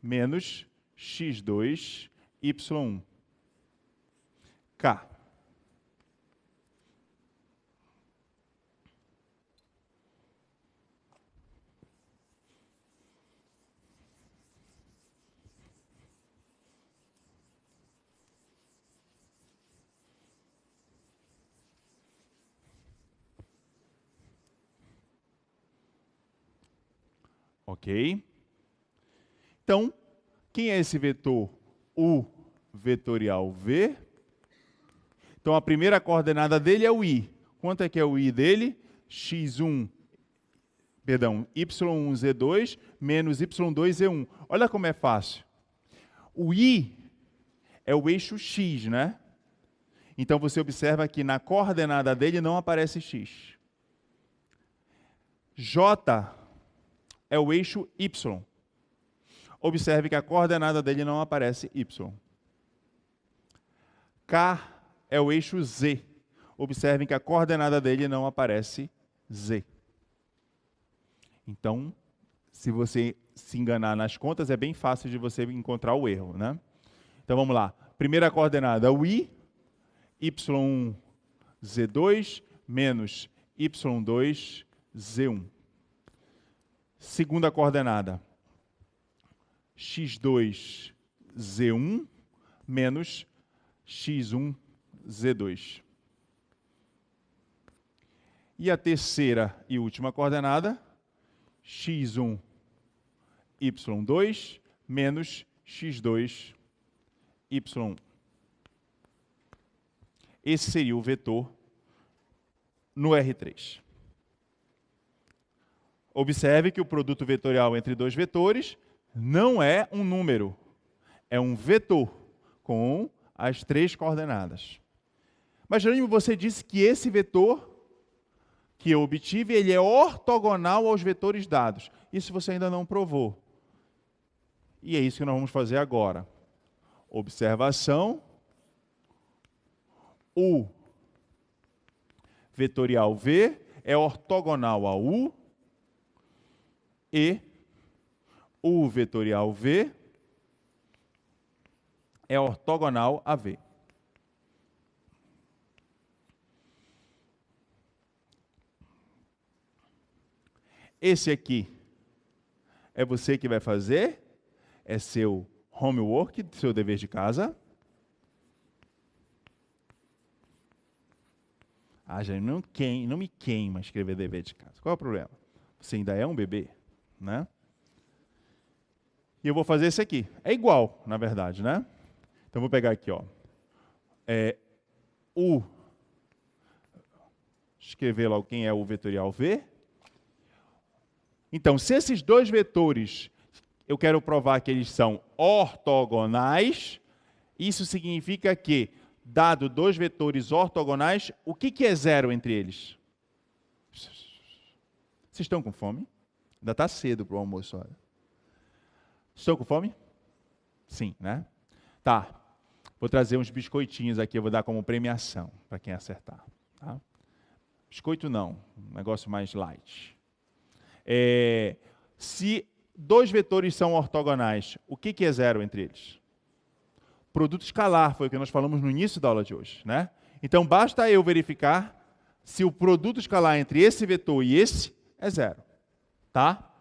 menos x2, y1. K. Ok? Então, quem é esse vetor U vetorial V? Então, a primeira coordenada dele é o I. Quanto é que é o I dele? Y1, Z2 menos Y2, Z1. Olha como é fácil. O I é o eixo X, né? Então, você observa que na coordenada dele não aparece X. J é o eixo Y. Observe que a coordenada dele não aparece Y. K é o eixo Z. Observem que a coordenada dele não aparece Z. Então, se você se enganar nas contas, é bem fácil de você encontrar o erro, né? Então, vamos lá. Primeira coordenada, o I, Y1, Z2, menos Y2, Z1. Segunda coordenada, x2, z1, menos x1, z2. E a terceira e última coordenada, x1, y2 menos x2, y1. Esse seria o vetor no R3. Observe que o produto vetorial entre dois vetores não é um número, é um vetor com as 3 coordenadas. Mas, Jerônimo, você disse que esse vetor que eu obtive, ele é ortogonal aos vetores dados. Isso você ainda não provou. E é isso que nós vamos fazer agora. Observação. U vetorial V é ortogonal a U e U vetorial V é ortogonal a V. Esse aqui é você que vai fazer, é seu homework, seu dever de casa. Ah, já não me queima escrever dever de casa. Qual é o problema? Você ainda é um bebê, né? E eu vou fazer esse aqui. É igual, na verdade, né? Então, vou pegar aqui, ó. Escrever logo quem é o vetorial V. Então, se esses dois vetores, eu quero provar que eles são ortogonais, isso significa que, dado dois vetores ortogonais, o que é zero entre eles? Vocês estão com fome? Ainda está cedo para o almoço, olha. Estão com fome? Sim, né? Tá. Vou trazer uns biscoitinhos aqui, eu vou dar como premiação para quem acertar. Tá? Biscoito não, um negócio mais light. Se dois vetores são ortogonais, o que é zero entre eles? Produto escalar, foi o que nós falamos no início da aula de hoje, né? Então, basta eu verificar se o produto escalar entre esse vetor e esse é zero, tá?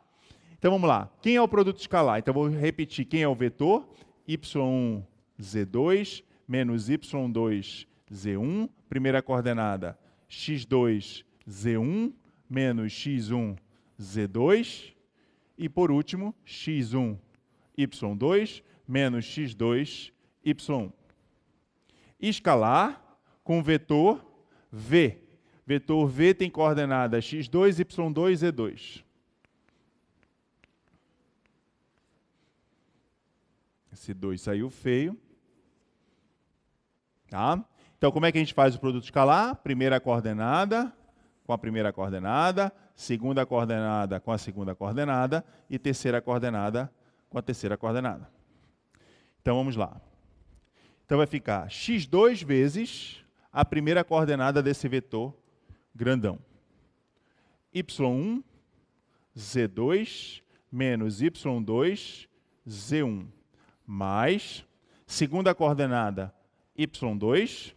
Então, vamos lá. Quem é o produto escalar? Então, vou repetir quem é o vetor. y1, z2, menos y2, z1. Primeira coordenada, x2, z1, menos x1, z2. E, por último, x1, y2, menos x2, y1. Escalar com vetor V. Vetor V tem coordenada x2, y2, z2. Esse 2 saiu feio. Tá? Então, como é que a gente faz o produto escalar? Primeira coordenada com a primeira coordenada, segunda coordenada com a segunda coordenada e terceira coordenada com a terceira coordenada. Então, vamos lá. Então, vai ficar x2 vezes a primeira coordenada desse vetor grandão. y1, z2, menos y2, z1. Mais, segunda coordenada, y2,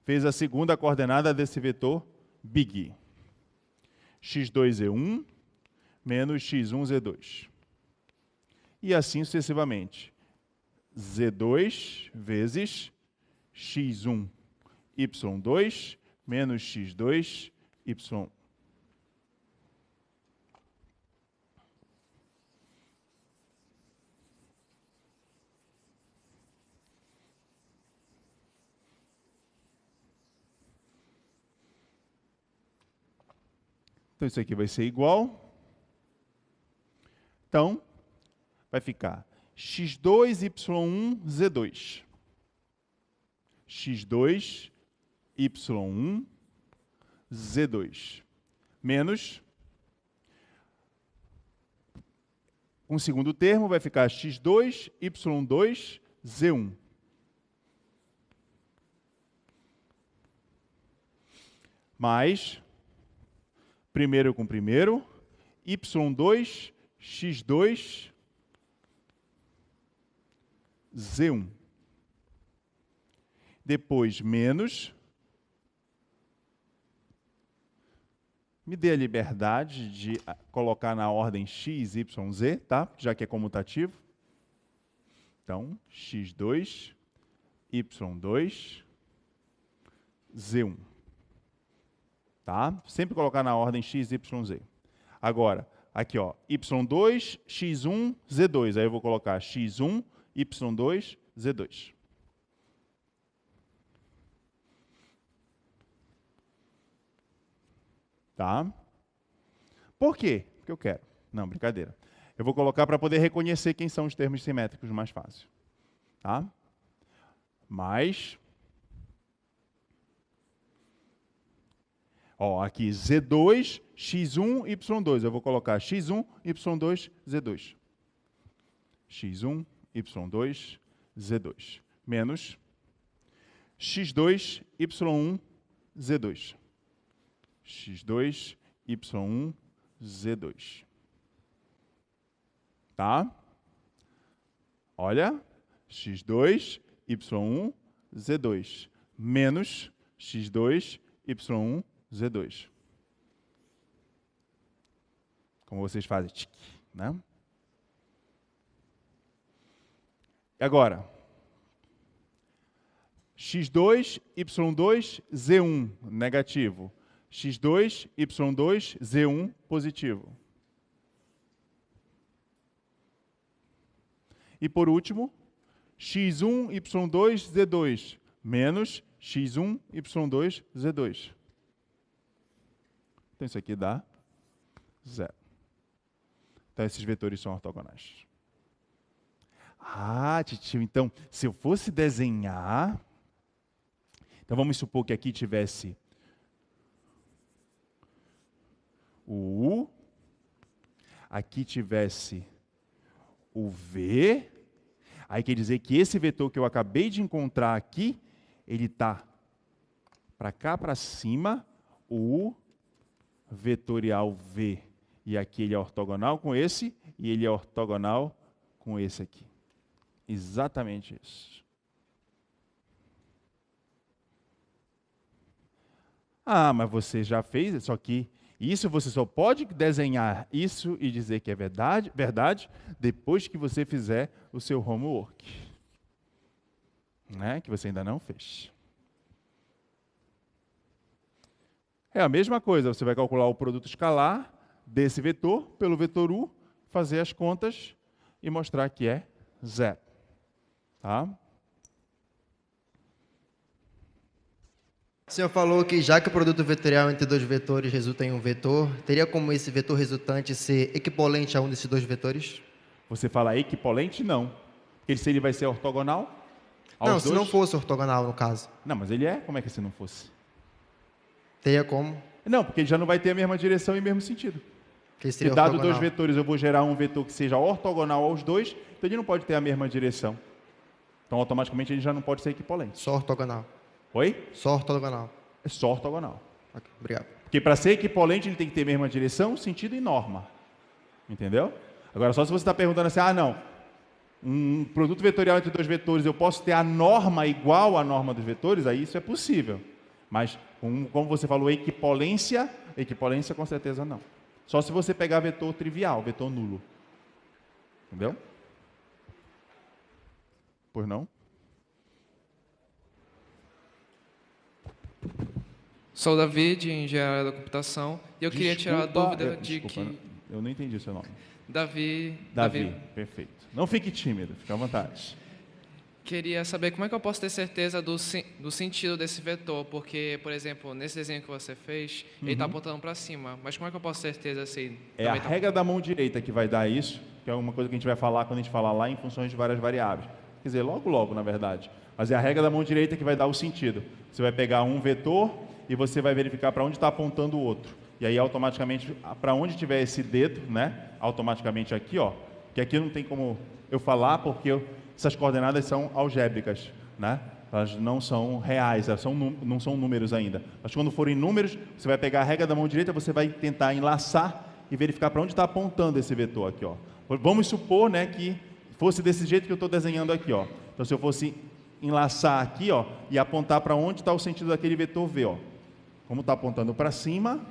fez a segunda coordenada desse vetor big. x2z1 menos x1z2. E assim sucessivamente. z2 vezes x1, y2 menos x2, y1. Então, isso aqui vai ser igual. Então, vai ficar x2, y1, z2. x2, y1, z2. Menos, com o segundo termo, vai ficar x2, y2, z1. Mais, primeiro com primeiro, y2, x2, z1. Depois, menos. Me dê a liberdade de colocar na ordem x, y, z, tá? Já que é comutativo. Então, x2, y2, z1. Tá? Sempre colocar na ordem x, y, z. Agora, aqui, ó, y2, x1, z2. Aí eu vou colocar x1, y2, z2. Tá? Por quê? Porque eu quero. Não, brincadeira. Eu vou colocar para poder reconhecer quem são os termos simétricos mais fácil. Tá? Mais... Ó, aqui Z2, X1, Y2. Eu vou colocar X1, Y2, Z2. X1, Y2, Z2. Menos X2, Y1, Z2. X2, Y1, Z2. Tá? Olha. X2, Y1, Z2. Menos X2, Y1, Z2. Como vocês fazem, né? E agora, x2, y2, z1, negativo. x2, y2, z1, positivo. E por último, x1, y2, z2, menos x1, y2, z2. Então, isso aqui dá 0. Então, esses vetores são ortogonais. Ah, titio, então, se eu fosse desenhar... Então, vamos supor que aqui tivesse o U, aqui tivesse o V, aí quer dizer que esse vetor que eu acabei de encontrar aqui, ele está para cá, para cima, o U vetorial V. E aqui ele é ortogonal com esse, e ele é ortogonal com esse aqui. Exatamente isso. Ah, mas você já fez, só que isso você só pode desenhar isso e dizer que é verdade depois que você fizer o seu homework. Né? Que você ainda não fez. É a mesma coisa, você vai calcular o produto escalar desse vetor pelo vetor U, fazer as contas e mostrar que é 0. Tá? O senhor falou que já que o produto vetorial entre dois vetores resulta em um vetor, teria como esse vetor resultante ser equivalente a um desses dois vetores? Você fala equivalente? Não. Porque se ele vai ser ortogonal aos não, se dois? não fosse ortogonal, no caso. Não, mas ele é. Como é que se não fosse? Teria como? Não, porque ele já não vai ter a mesma direção e o mesmo sentido. Que se dado dois vetores, eu vou gerar um vetor que seja ortogonal aos dois, então ele não pode ter a mesma direção. Então, automaticamente, ele já não pode ser equivalente. Só ortogonal. Oi? Só ortogonal. É só ortogonal. Okay, obrigado. Porque para ser equivalente, ele tem que ter a mesma direção, sentido e norma. Entendeu? Agora, só se você está perguntando assim, ah, não, um produto vetorial entre dois vetores, eu posso ter a norma igual à norma dos vetores? Aí isso é possível. Mas, como você falou, equipolência com certeza não. Só se você pegar vetor trivial, vetor nulo. Entendeu? Pois não? Sou o Davi, de Engenharia da Computação, e eu queria tirar a dúvida de que... Eu não entendi o seu nome. Davi, perfeito. Não fique tímido, fique à vontade. Queria saber como é que eu posso ter certeza do sentido desse vetor, porque, por exemplo, nesse desenho que você fez, ele está apontando para cima, mas como é que eu posso ter certeza se... É a regra da mão direita que vai dar isso, que é uma coisa que a gente vai falar quando a gente falar lá em funções de várias variáveis. Quer dizer, logo, na verdade. Mas é a regra da mão direita que vai dar o sentido. Você vai pegar um vetor e você vai verificar para onde está apontando o outro. E aí, automaticamente, para onde tiver esse dedo, né? Automaticamente aqui, ó, que aqui não tem como eu falar, porque essas coordenadas são algébricas, né? Elas não são reais, elas não são números ainda. Mas quando forem números, você vai pegar a regra da mão direita, você vai tentar enlaçar e verificar para onde está apontando esse vetor aqui, ó. Vamos supor, né, que fosse desse jeito que eu estou desenhando aqui, ó. Então, se eu fosse enlaçar aqui, ó, e apontar para onde está o sentido daquele vetor V, ó. Como está apontando para cima,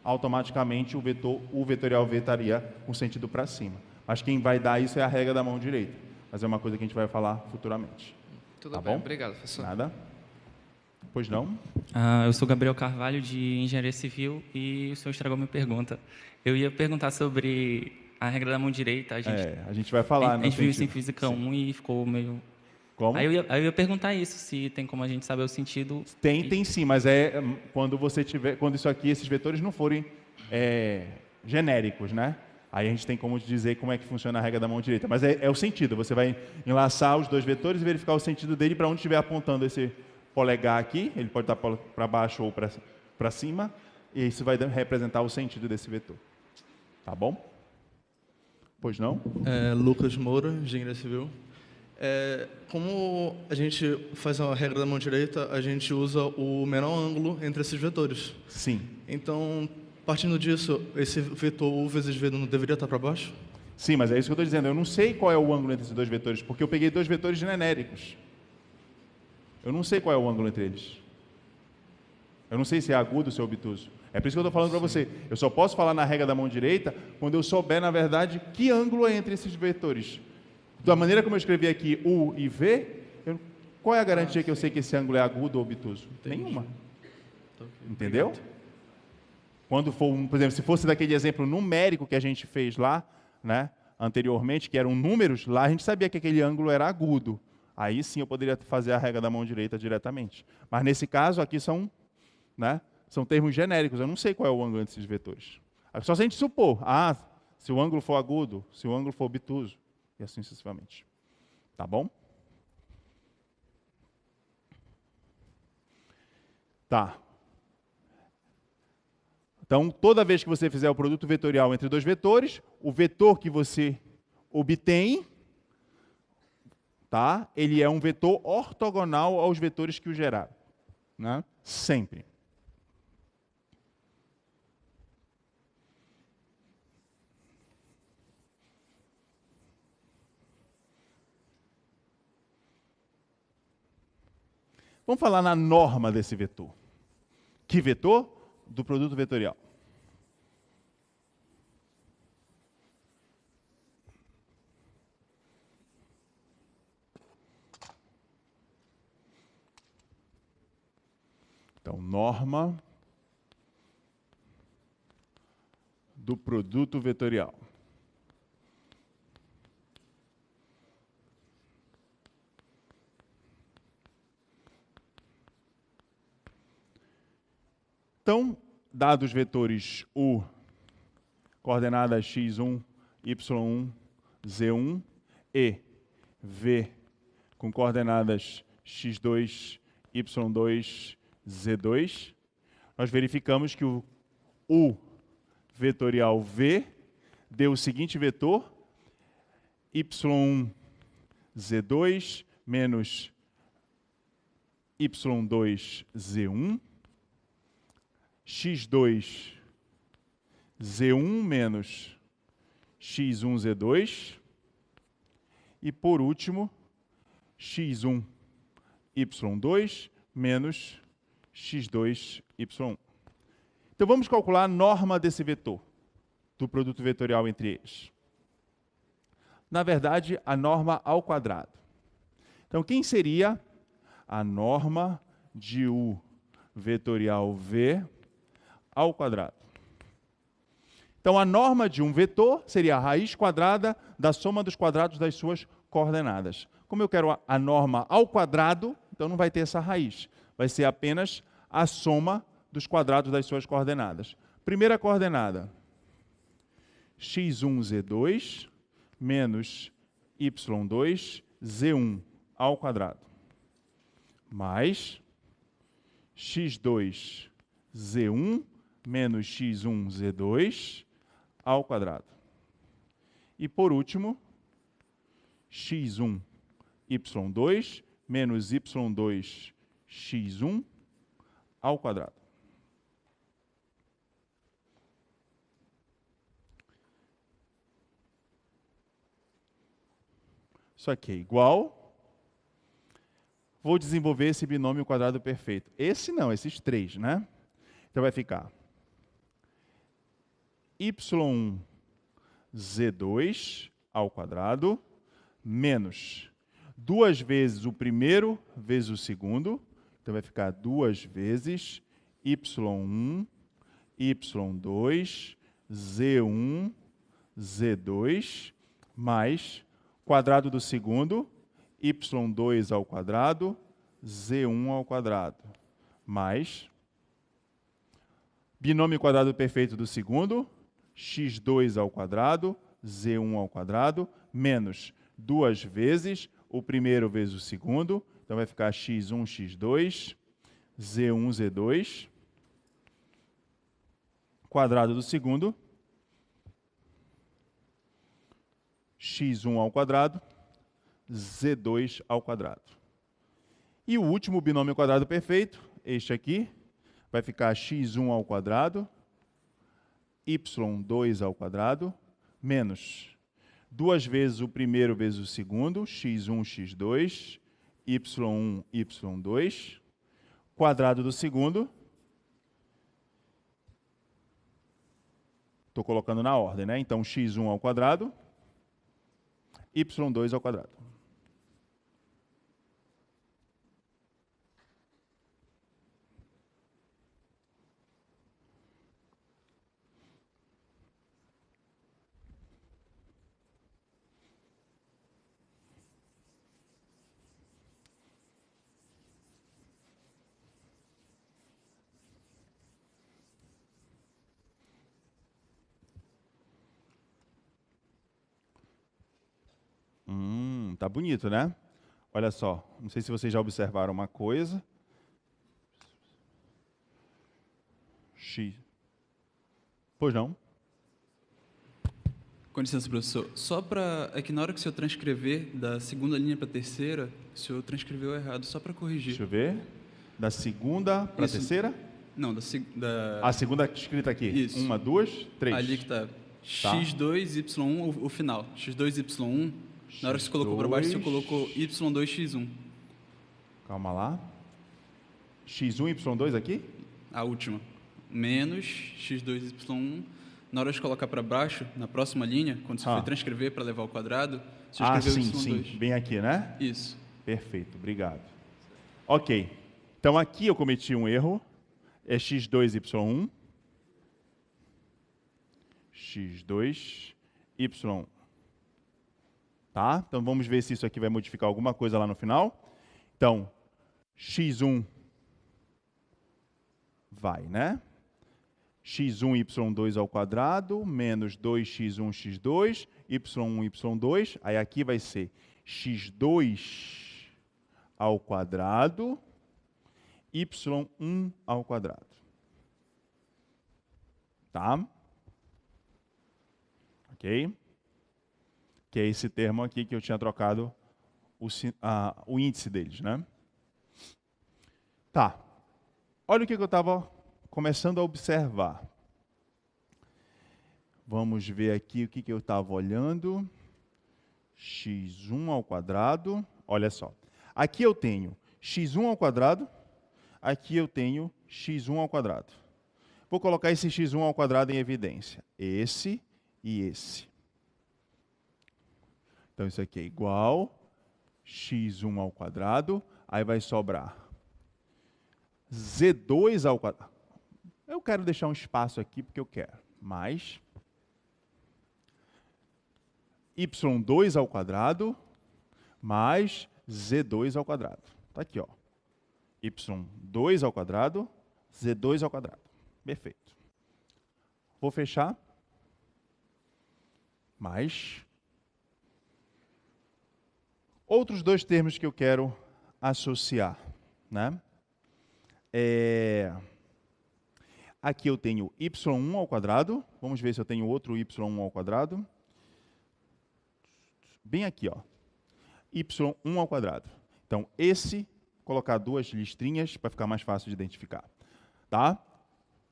automaticamente o vetorial V estaria com sentido para cima. Mas quem vai dar isso é a regra da mão direita. Mas é uma coisa que a gente vai falar futuramente. Tudo tá bem, bom? Obrigado, professor. Nada. Pois não? Eu sou Gabriel Carvalho, de Engenharia Civil, e o senhor estragou minha pergunta. Eu ia perguntar sobre a regra da mão direita. A gente vai falar a no gente viu isso em sentido. Física Sim. 1 e ficou meio... Como? Aí eu ia perguntar isso, se tem como a gente saber o sentido... Tem sim, mas é quando você tiver, quando isso aqui, esses vetores não forem genéricos, né? Aí a gente tem como dizer como é que funciona a regra da mão direita. Mas é o sentido, você vai enlaçar os dois vetores e verificar o sentido dele para onde estiver apontando esse polegar aqui, ele pode estar para baixo ou para cima, e isso vai representar o sentido desse vetor. Tá bom? Pois não? Lucas Moura, Engenharia Civil. Como a gente faz a regra da mão direita, a gente usa o menor ângulo entre esses vetores. Sim. Então, partindo disso, esse vetor U vezes V não deveria estar para baixo? Sim, mas é isso que eu estou dizendo. Eu não sei qual é o ângulo entre esses dois vetores, porque eu peguei dois vetores genéricos. Eu não sei qual é o ângulo entre eles. Eu não sei se é agudo ou se é obtuso. É por isso que eu estou falando para você. Eu só posso falar na regra da mão direita quando eu souber, na verdade, que ângulo é entre esses vetores. Da maneira como eu escrevi aqui U e V, qual é a garantia que eu sei que esse ângulo é agudo ou obtuso? Nenhuma. Entendeu? Quando for, por exemplo, se fosse daquele exemplo numérico que a gente fez lá, né, anteriormente, que eram números, lá a gente sabia que aquele ângulo era agudo. Aí sim eu poderia fazer a regra da mão direita diretamente. Mas nesse caso aqui são termos genéricos, eu não sei qual é o ângulo entre esses vetores. Só se a gente supor, se o ângulo for agudo, se o ângulo for obtuso, e assim sucessivamente. Tá bom? Tá. Então, toda vez que você fizer o produto vetorial entre dois vetores, o vetor que você obtém, tá? Ele é um vetor ortogonal aos vetores que o geraram, né? Sempre. Vamos falar na norma desse vetor. Que vetor? Do produto vetorial. Então, norma do produto vetorial. Então, dados os vetores U, coordenadas x1, y1, z1, e V, com coordenadas x2, y2, z2, nós verificamos que o U vetorial V deu o seguinte vetor, y1, z2, menos y2, z1, x2, z1 menos x1, z2. E, por último, x1, y2 menos x2, y1. Então, vamos calcular a norma desse vetor, do produto vetorial entre eles. Na verdade, a norma ao quadrado. Então, quem seria a norma de U vetorial V ao quadrado? Então, a norma de um vetor seria a raiz quadrada da soma dos quadrados das suas coordenadas. Como eu quero a norma ao quadrado, então não vai ter essa raiz. Vai ser apenas a soma dos quadrados das suas coordenadas. Primeira coordenada, x1, z2, menos y2, z1 ao quadrado. Mais x2, z1, menos x1, z2 ao quadrado. E, por último, x1, y2, menos y2, x1 ao quadrado. Isso aqui é igual. Vou desenvolver esse binômio quadrado perfeito. Esse não, esses três, né? Então vai ficar y1 z2 ao quadrado menos 2 vezes o primeiro vezes o segundo. Então vai ficar 2 vezes y1, y2, z1, z2, mais quadrado do segundo, y2 ao quadrado, z1 ao quadrado, mais binômio quadrado perfeito do segundo, x2 ao quadrado, z1 ao quadrado, menos 2 vezes o primeiro vezes o segundo, então vai ficar x1, x2, z1, z2, quadrado do segundo, x1 ao quadrado, z2 ao quadrado. E o último binômio quadrado perfeito, este aqui, vai ficar x1 ao quadrado, y2 ao quadrado, menos 2 vezes o primeiro vezes o segundo, x1, x2, y1, y2, quadrado do segundo. Estou colocando na ordem, né? Então, x1 ao quadrado, y2 ao quadrado. Tá bonito, né? Olha só, não sei se vocês já observaram uma coisa. X. Pois não? Com licença, professor. Só para... É que na hora que o senhor transcrever da segunda linha para a terceira, o senhor transcreveu errado, só para corrigir. Deixa eu ver. Da segunda para a Isso. terceira? Não, da... A segunda escrita aqui. Isso. 1, 2, 3. Ali que está. X2, Y1, o final. X2, Y1. Na hora que você colocou para baixo, você colocou Y2, X1. Calma lá. X1, Y2 aqui? A última. Menos X2, Y1. Na hora de colocar para baixo, na próxima linha, quando você for transcrever para levar ao quadrado, você escreveu sim, Y2. sim. Bem aqui, né? Isso. Perfeito, obrigado. Ok. Então, aqui eu cometi um erro. É X2, Y1. X2, Y1. Tá? Então, vamos ver se isso aqui vai modificar alguma coisa lá no final. Então, x1 vai, né? x1, y2 ao quadrado, menos 2x1, x2, y1, y2. Aí aqui vai ser x2 ao quadrado, y1 ao quadrado. Tá? Ok? Que é esse termo aqui que eu tinha trocado o índice deles, né? Tá. Olha o que eu estava começando a observar. Vamos ver aqui o que eu estava olhando. x1 ao quadrado. Olha só. Aqui eu tenho x1 ao quadrado. Aqui eu tenho x1 ao quadrado. Vou colocar esse x1 ao quadrado em evidência. Esse e esse. Então, isso aqui é igual x1 ao quadrado, aí vai sobrar z2 ao quadrado. Eu quero deixar um espaço aqui porque eu quero. Mais y2 ao quadrado, mais z2 ao quadrado. Está aqui, ó. y2 ao quadrado, z2 ao quadrado. Perfeito. Vou fechar. Mais outros dois termos que eu quero associar, né? Aqui eu tenho y1 ao quadrado. Vamos ver se eu tenho outro y1 ao quadrado. Bem aqui, ó. y1 ao quadrado. Então, esse, colocar duas listrinhas para ficar mais fácil de identificar. Tá?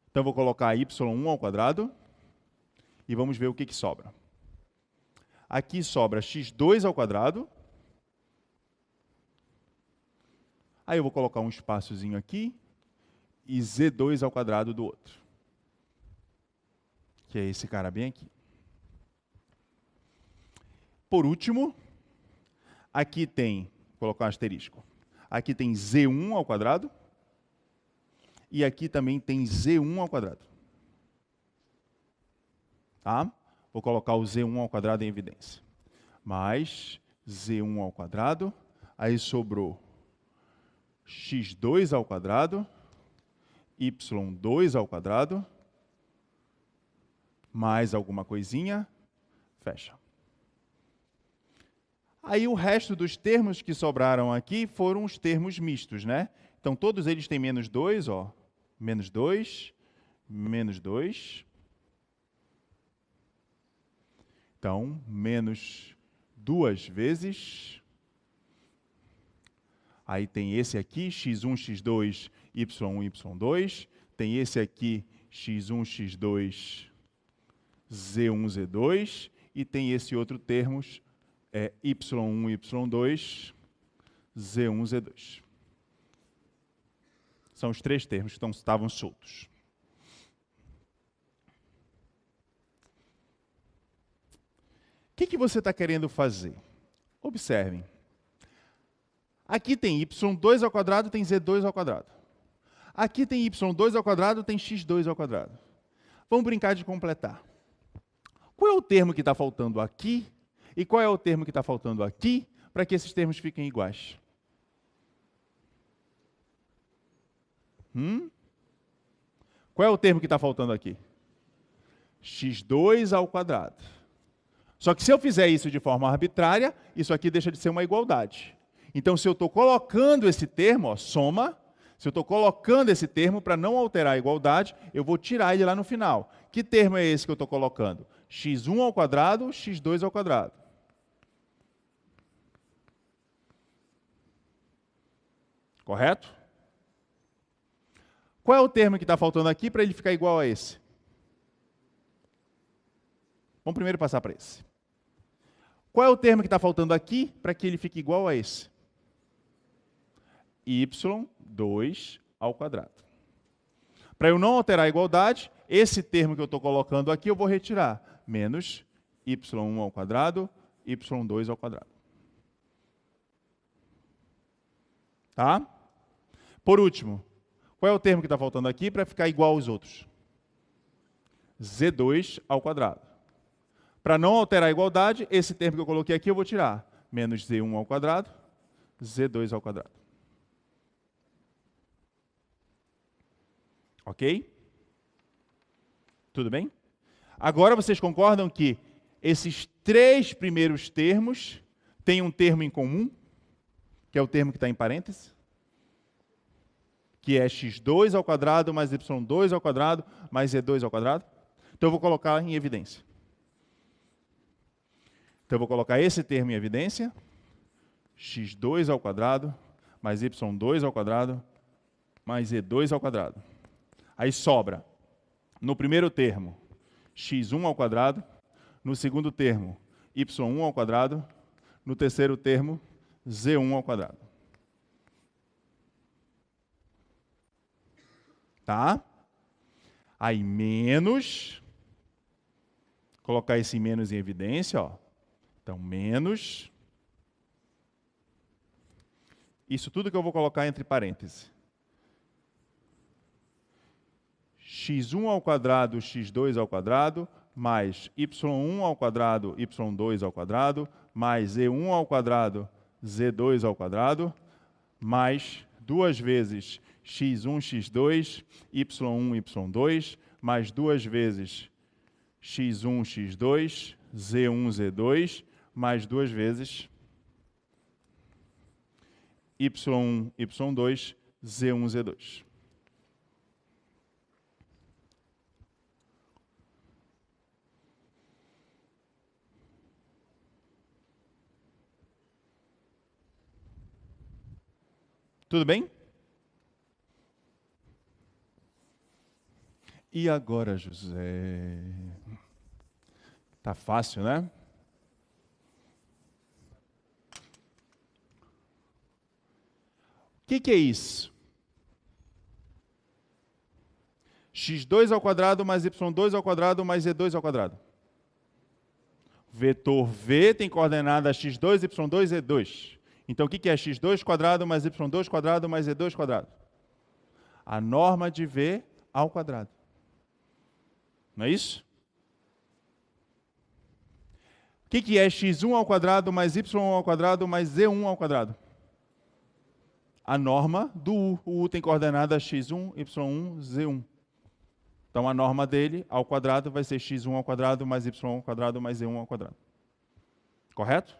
Então, vou colocar y1 ao quadrado e vamos ver o que sobra. Aqui sobra x2 ao quadrado. Aí eu vou colocar um espaçozinho aqui e z2 ao quadrado do outro. Que é esse cara bem aqui. Por último, aqui tem, vou colocar um asterisco. Aqui tem z1 ao quadrado. e aqui também tem Z1 ao quadrado. Tá? Vou colocar o Z1 ao quadrado em evidência. Mais Z1 ao quadrado, aí sobrou x2 ao quadrado, y2 ao quadrado, mais alguma coisinha, fecha. Aí o resto dos termos que sobraram aqui foram os termos mistos, né? Então todos eles têm menos 2, ó. Menos 2, menos 2. Então, menos 2 vezes. Aí tem esse aqui, x1, x2, y1, y2. Tem esse aqui, x1, x2, z1, z2. E tem esse outro termo, y1, y2, z1, z2. São os 3 termos que estavam soltos. O que você está querendo fazer? Observem. Aqui tem y2 ao quadrado, tem z2 ao quadrado. Aqui tem y2 ao quadrado, tem x2 ao quadrado. Vamos brincar de completar. Qual é o termo que está faltando aqui? E qual é o termo que está faltando aqui para que esses termos fiquem iguais? Qual é o termo que está faltando aqui? x2 ao quadrado. Só que se eu fizer isso de forma arbitrária, isso aqui deixa de ser uma igualdade. Então, se eu estou colocando esse termo, ó, soma, se eu estou colocando esse termo para não alterar a igualdade, eu vou tirar ele lá no final. Que termo é esse que eu estou colocando? x1 ao quadrado, x2 ao quadrado. Correto? Qual é o termo que está faltando aqui para ele ficar igual a esse? Vamos primeiro passar para esse. Qual é o termo que está faltando aqui para que ele fique igual a esse? y2 ao quadrado. Para eu não alterar a igualdade, esse termo que eu estou colocando aqui eu vou retirar. Menos y1 ao quadrado, y2 ao quadrado. Tá? Por último, qual é o termo que está faltando aqui para ficar igual aos outros? z2 ao quadrado. Para não alterar a igualdade, esse termo que eu coloquei aqui eu vou tirar. Menos z1 ao quadrado, z2 ao quadrado. Ok? Tudo bem? Agora vocês concordam que esses 3 primeiros termos têm um termo em comum, que é o termo que está em parênteses, que é x2 ao quadrado mais y2 ao quadrado mais z2 ao quadrado? Então eu vou colocar em evidência. Então eu vou colocar esse termo em evidência, x2 ao quadrado mais y2 ao quadrado mais z2 ao quadrado. Aí sobra, no primeiro termo, x1 ao quadrado, no segundo termo, y1 ao quadrado, no terceiro termo, z1 ao quadrado. Tá? Aí menos, colocar esse menos em evidência, ó. Então, menos, isso tudo que eu vou colocar entre parênteses. x1 ao quadrado, x2 ao quadrado, mais y1 ao quadrado, y2 ao quadrado, mais z1 ao quadrado, z2 ao quadrado, mais 2 vezes x1, x2, y1, y2, mais 2 vezes x1, x2, z1, z2, mais 2 vezes y1, y2, z1, z2. Tudo bem? E agora, José? Tá fácil, né? O que é isso? x2 ao quadrado mais y2 ao quadrado mais z2 ao quadrado. Vetor V tem coordenada x2, y2, z2. Então, o que é x2 quadrado mais y2 quadrado mais z2 quadrado? A norma de V ao quadrado. Não é isso? O que é x1 ao quadrado mais y ao quadrado mais z1 ao quadrado? A norma do U. O U tem coordenada x1, y1, z1. Então, a norma dele ao quadrado vai ser x1 ao quadrado mais y ao quadrado mais z1 ao quadrado. Correto?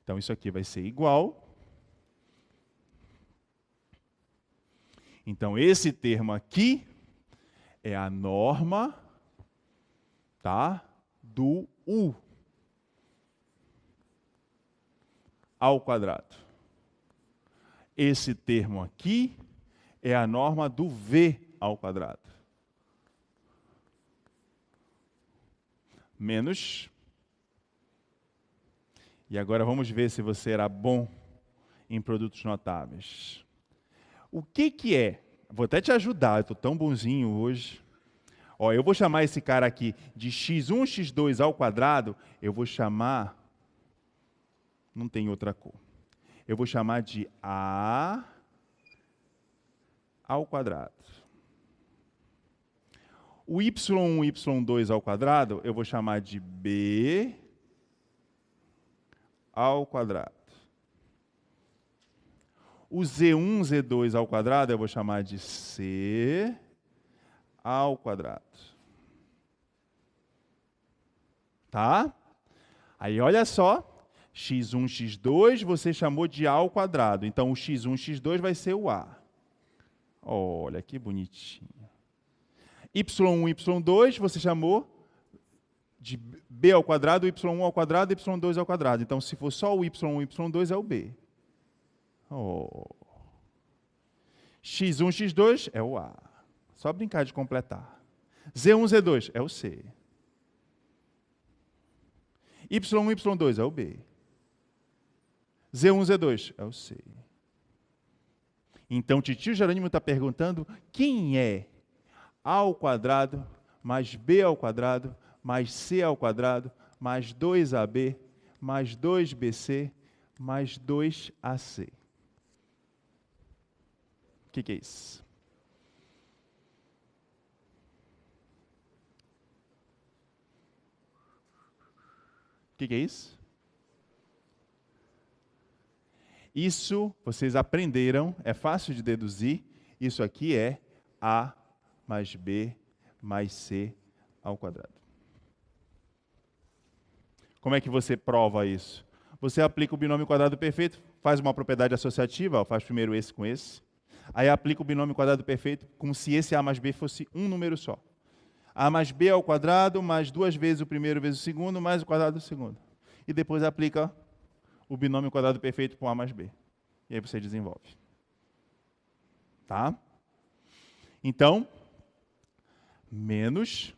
Então, isso aqui vai ser igual. Então, esse termo aqui é a norma, tá, do U ao quadrado. Esse termo aqui é a norma do V ao quadrado. Menos. E agora vamos ver se você era bom em produtos notáveis. O que é? Vou até te ajudar, eu estou tão bonzinho hoje. Ó, eu vou chamar esse cara aqui de x1, x2 ao quadrado, eu vou chamar... Não tem outra cor. Eu vou chamar de A ao quadrado. O y1, y2 ao quadrado, eu vou chamar de B ao quadrado. O z1, z2 ao quadrado, eu vou chamar de C ao quadrado. Tá? Aí, olha só. x1, x2, você chamou de A ao quadrado. Então, o x1, x2 vai ser o A. Olha, que bonitinho. y1, y2, você chamou de B ao quadrado, y1 ao quadrado, y2 ao quadrado. Então, se for só o y1, y2, é o B. Oh. x1, x2 é o A. Só brincar de completar. z1, z2 é o C. y1, y2 é o B. Z1, Z2 é o C. Então, titio Jerônimo está perguntando quem é A ao quadrado mais B ao quadrado mais C ao quadrado mais 2AB mais 2BC mais 2AC. O que é isso? O que é isso? Isso, vocês aprenderam, é fácil de deduzir. Isso aqui é A mais B mais C ao quadrado. Como é que você prova isso? Você aplica o binômio quadrado perfeito, faz uma propriedade associativa, faz primeiro esse com esse. Aí aplica o binômio quadrado perfeito como se esse A mais B fosse um número só. A mais B ao quadrado, mais 2 vezes o primeiro vezes o segundo, mais o quadrado do segundo. E depois aplica o binômio quadrado perfeito com A mais B. E aí você desenvolve. Tá? Então, menos.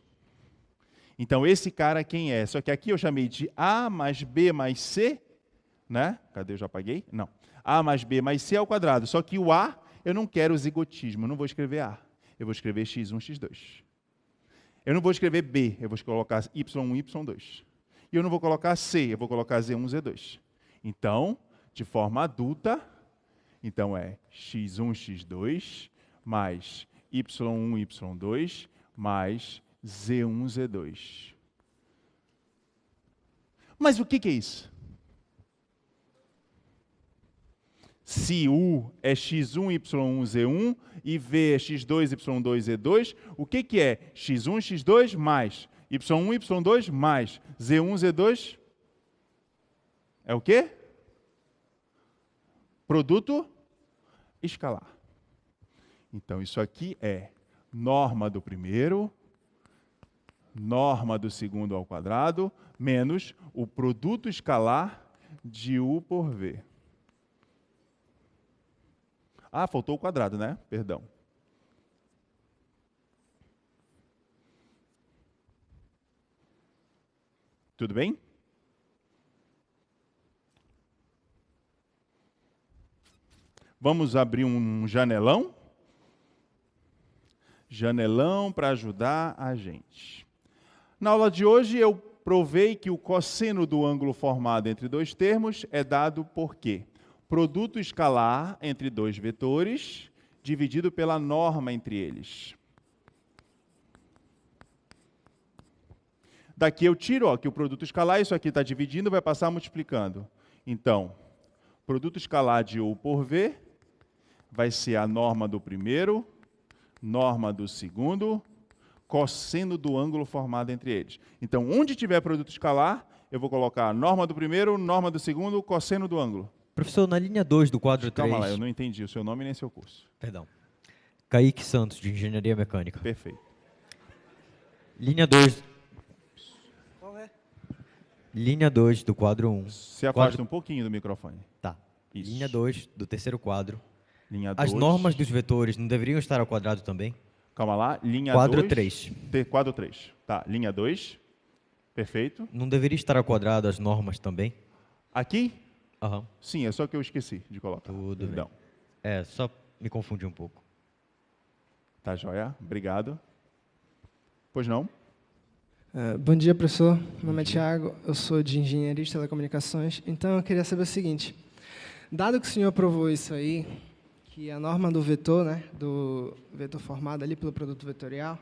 Então, esse cara quem é? Só que aqui eu chamei de A mais B mais C, né? Cadê? Eu já apaguei? Não. A mais B mais C ao quadrado. Só que o A, eu não quero o zigotismo, eu não vou escrever A. Eu vou escrever x1, x2. Eu não vou escrever B, eu vou colocar y1, y2. E eu não vou colocar C, eu vou colocar z1, z2. Então, de forma adulta, então é x1, x2, mais y1, y2, mais z1, z2. Mas o que é isso? Se U é x1, y1, z1 e V é x2, y2, z2, o que é x1, x2 mais y1, y2 mais z1, z2? É o quê? Produto escalar. Então, isso aqui é norma do primeiro, norma do segundo ao quadrado, menos o produto escalar de U por V. Ah, faltou o quadrado, né? Perdão. Tudo bem? Vamos abrir um janelão? Janelão para ajudar a gente. Na aula de hoje eu provei que o cosseno do ângulo formado entre dois termos é dado por quê? Produto escalar entre dois vetores dividido pela norma entre eles. Daqui eu tiro, ó, que o produto escalar, isso aqui está dividindo, vai passar multiplicando. Então, produto escalar de U por V vai ser a norma do primeiro, norma do segundo, cosseno do ângulo formado entre eles. Então, onde tiver produto escalar, eu vou colocar a norma do primeiro, norma do segundo, cosseno do ângulo. Professor, na linha 2 do quadro 3... Calma lá, eu não entendi o seu nome nem seu curso. Perdão. Kaique Santos, de Engenharia Mecânica. Perfeito. Linha 2... Qual é? Linha 2 do quadro 1. Se afasta um pouquinho do microfone. Tá. Isso. Linha 2 do terceiro quadro. Linha As 2. normas dos vetores não deveriam estar ao quadrado também? Calma lá, linha Quadro 2. 3. Quadro 3. Tá, linha 2. Perfeito. Não deveria estar ao quadrado as normas também? Aqui? Aham. Sim, é só que eu esqueci de colocar. Tudo Perdão. bem. É, só me confundi um pouco. Tá joia? Obrigado. Pois não? Bom dia, professor. Meu nome é Thiago, eu sou de Engenharia de Telecomunicações. Então, eu queria saber o seguinte. Dado que o senhor provou isso aí, que a norma do vetor, né, do vetor formado ali pelo produto vetorial,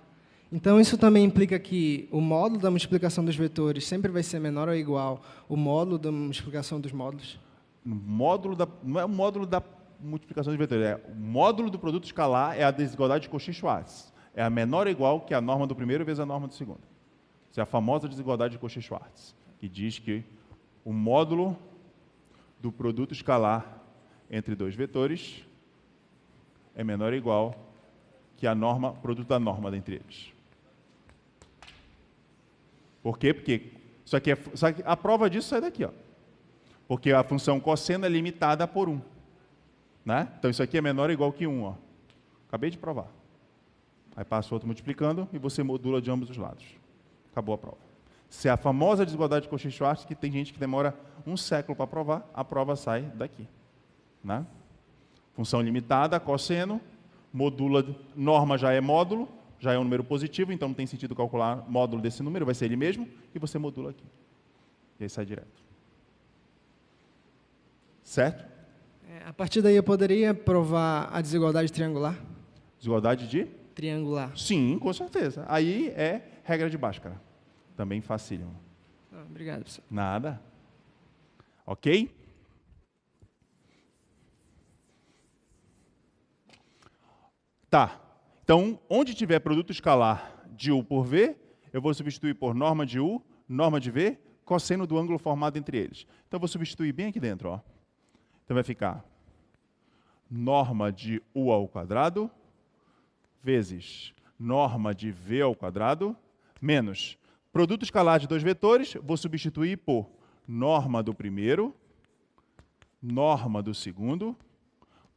então isso também implica que o módulo da multiplicação dos vetores sempre vai ser menor ou igual ao módulo da multiplicação dos módulos? Não é o módulo da multiplicação de vetores, é o módulo do produto escalar é a desigualdade de Cauchy-Schwarz. É a menor ou igual que a norma do primeiro vezes a norma do segundo. Essa é a famosa desigualdade de Cauchy-Schwarz, que diz que o módulo do produto escalar entre dois vetores é menor ou igual que a norma, produto da norma entre eles. Por quê? Porque só que a prova disso sai daqui, ó. Porque a função cosseno é limitada por 1. Né? Então isso aqui é menor ou igual que 1. Ó. Acabei de provar. Aí passa o outro multiplicando e você modula de ambos os lados. Acabou a prova. Se é a famosa desigualdade de Cauchy-Schwarz, que tem gente que demora um século para provar, a prova sai daqui. Né? Função limitada, cosseno, modula, norma já é módulo, já é um número positivo, então não tem sentido calcular módulo desse número, vai ser ele mesmo, e você modula aqui. E aí sai direto. Certo? A partir daí eu poderia provar a desigualdade triangular? Desigualdade de? Triangular. Sim, com certeza. Aí é regra de Bhaskara. Também facílimo. Obrigado, professor. Nada. Ok? Tá. Então, onde tiver produto escalar de U por V, eu vou substituir por norma de U, norma de V, cosseno do ângulo formado entre eles. Então, eu vou substituir bem aqui dentro. Ó. Então, vai ficar norma de U ao quadrado vezes norma de V ao quadrado menos produto escalar de dois vetores, vou substituir por norma do primeiro, norma do segundo,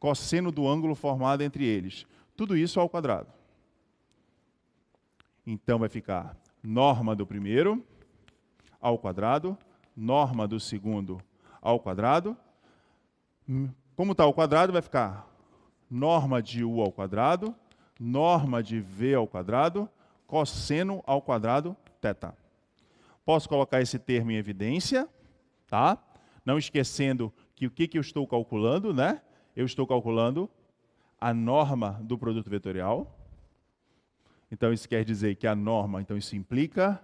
cosseno do ângulo formado entre eles. Tudo isso ao quadrado. Então, vai ficar norma do primeiro ao quadrado, norma do segundo ao quadrado. Como está ao quadrado, vai ficar norma de U ao quadrado, norma de V ao quadrado, cosseno ao quadrado, θ. Posso colocar esse termo em evidência, tá? Não esquecendo que o que eu estou calculando, né? Eu estou calculando a norma do produto vetorial. Então, isso quer dizer que a norma, então isso implica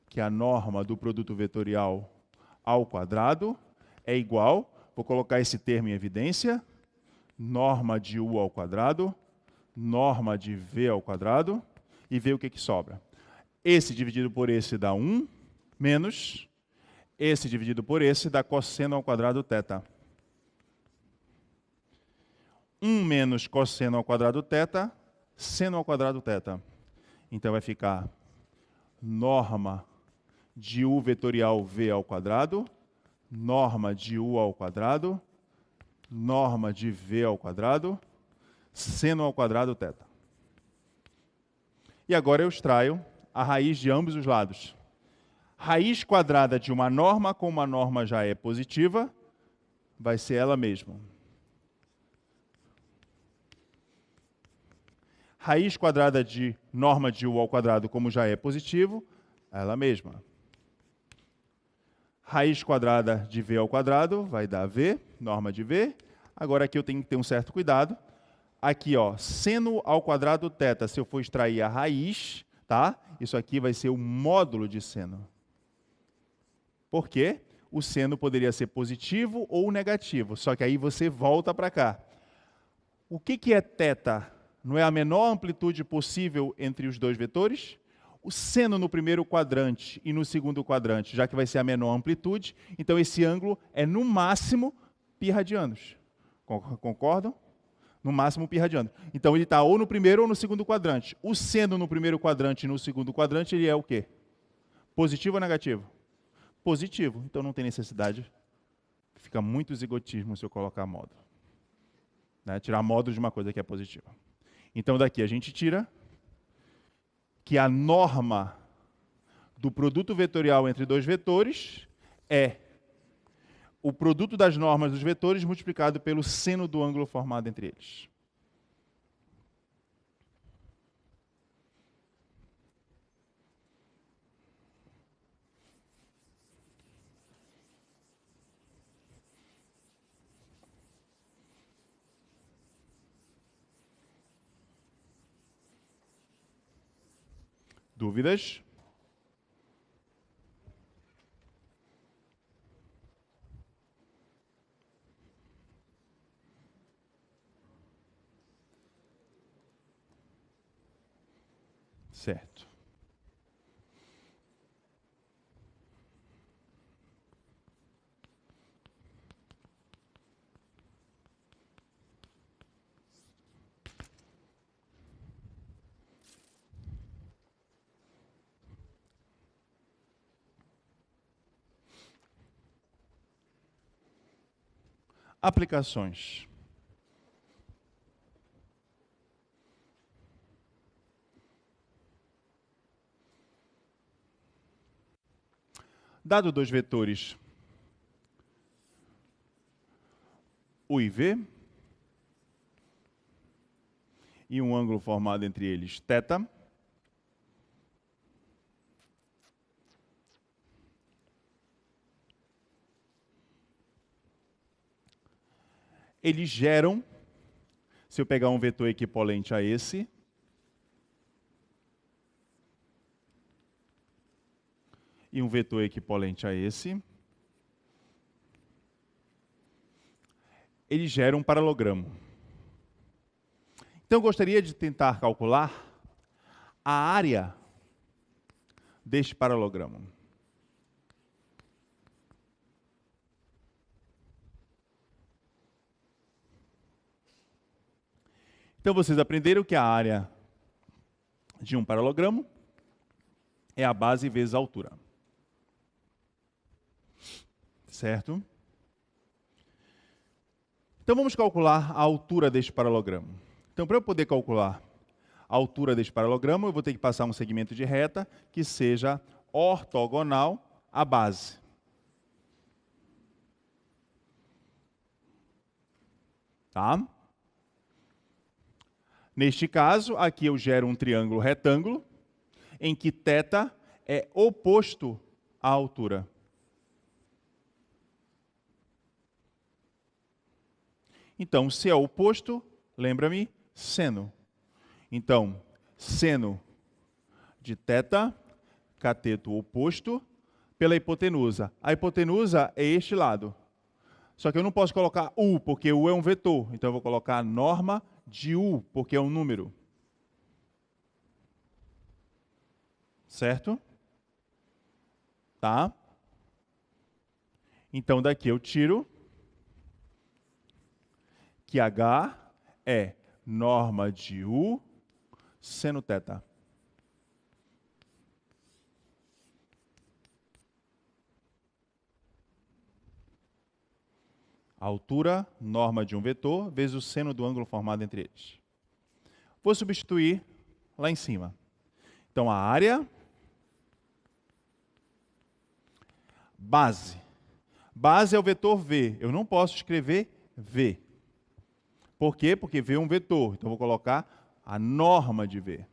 que a norma do produto vetorial ao quadrado é igual, vou colocar esse termo em evidência, norma de U ao quadrado, norma de V ao quadrado, e ver o que sobra. Esse dividido por esse dá 1, menos esse dividido por esse dá cosseno ao quadrado θ. 1 menos cosseno ao quadrado θ, seno ao quadrado θ. Então, vai ficar norma de U vetorial V ao quadrado, norma de U ao quadrado, norma de V ao quadrado, seno ao quadrado θ. E agora eu extraio a raiz de ambos os lados. Raiz quadrada de uma norma, como a norma já é positiva, vai ser ela mesma. Raiz quadrada de norma de U ao quadrado, como já é positivo, ela mesma. Raiz quadrada de V ao quadrado vai dar V, norma de V. Agora aqui eu tenho que ter um certo cuidado. aqui, ó, seno ao quadrado θ, se eu for extrair a raiz, tá? Isso aqui vai ser o módulo de seno. Por quê? O seno poderia ser positivo ou negativo, só que aí você volta para cá. O que é θ? Não é a menor amplitude possível entre os dois vetores? O seno no primeiro quadrante e no segundo quadrante, já que vai ser a menor amplitude, então esse ângulo é no máximo π radianos. Concordam? No máximo π radianos. Então ele está ou no primeiro ou no segundo quadrante. O seno no primeiro quadrante e no segundo quadrante, ele é o quê? Positivo ou negativo? Positivo. Então não tem necessidade. Fica muito zigotismo se eu colocar módulo. Né? Tirar módulo de uma coisa que é positiva. Então daqui a gente tira que a norma do produto vetorial entre dois vetores é o produto das normas dos vetores multiplicado pelo seno do ângulo formado entre eles. Dúvidas? Certo. Aplicações. Dado dois vetores U e V, e um ângulo formado entre eles θ, eles geram, se eu pegar um vetor equipolente a esse, e um vetor equipolente a esse, ele gera um paralogramo. Então, eu gostaria de tentar calcular a área deste paralogramo. Então, vocês aprenderam que a área de um paralogramo é a base vezes a altura. Certo? Então, vamos calcular a altura deste paralogramo. Então, para eu poder calcular a altura deste paralogramo, eu vou ter que passar um segmento de reta que seja ortogonal à base. Tá? Neste caso, aqui eu gero um triângulo retângulo, em que θ é oposto à altura. Então, se é oposto, lembra-me, seno. Então, seno de θ, cateto oposto, pela hipotenusa. A hipotenusa é este lado. Só que eu não posso colocar U, porque U é um vetor. Então, eu vou colocar a norma de U, porque é um número. Certo? Tá? Então, daqui eu tiro que H é norma de U seno θ. A altura, norma de um vetor, vezes o seno do ângulo formado entre eles. Vou substituir lá em cima. Então, a área, base. Base é o vetor V. Eu não posso escrever V. Por quê? Porque V é um vetor. Então, eu vou colocar a norma de V.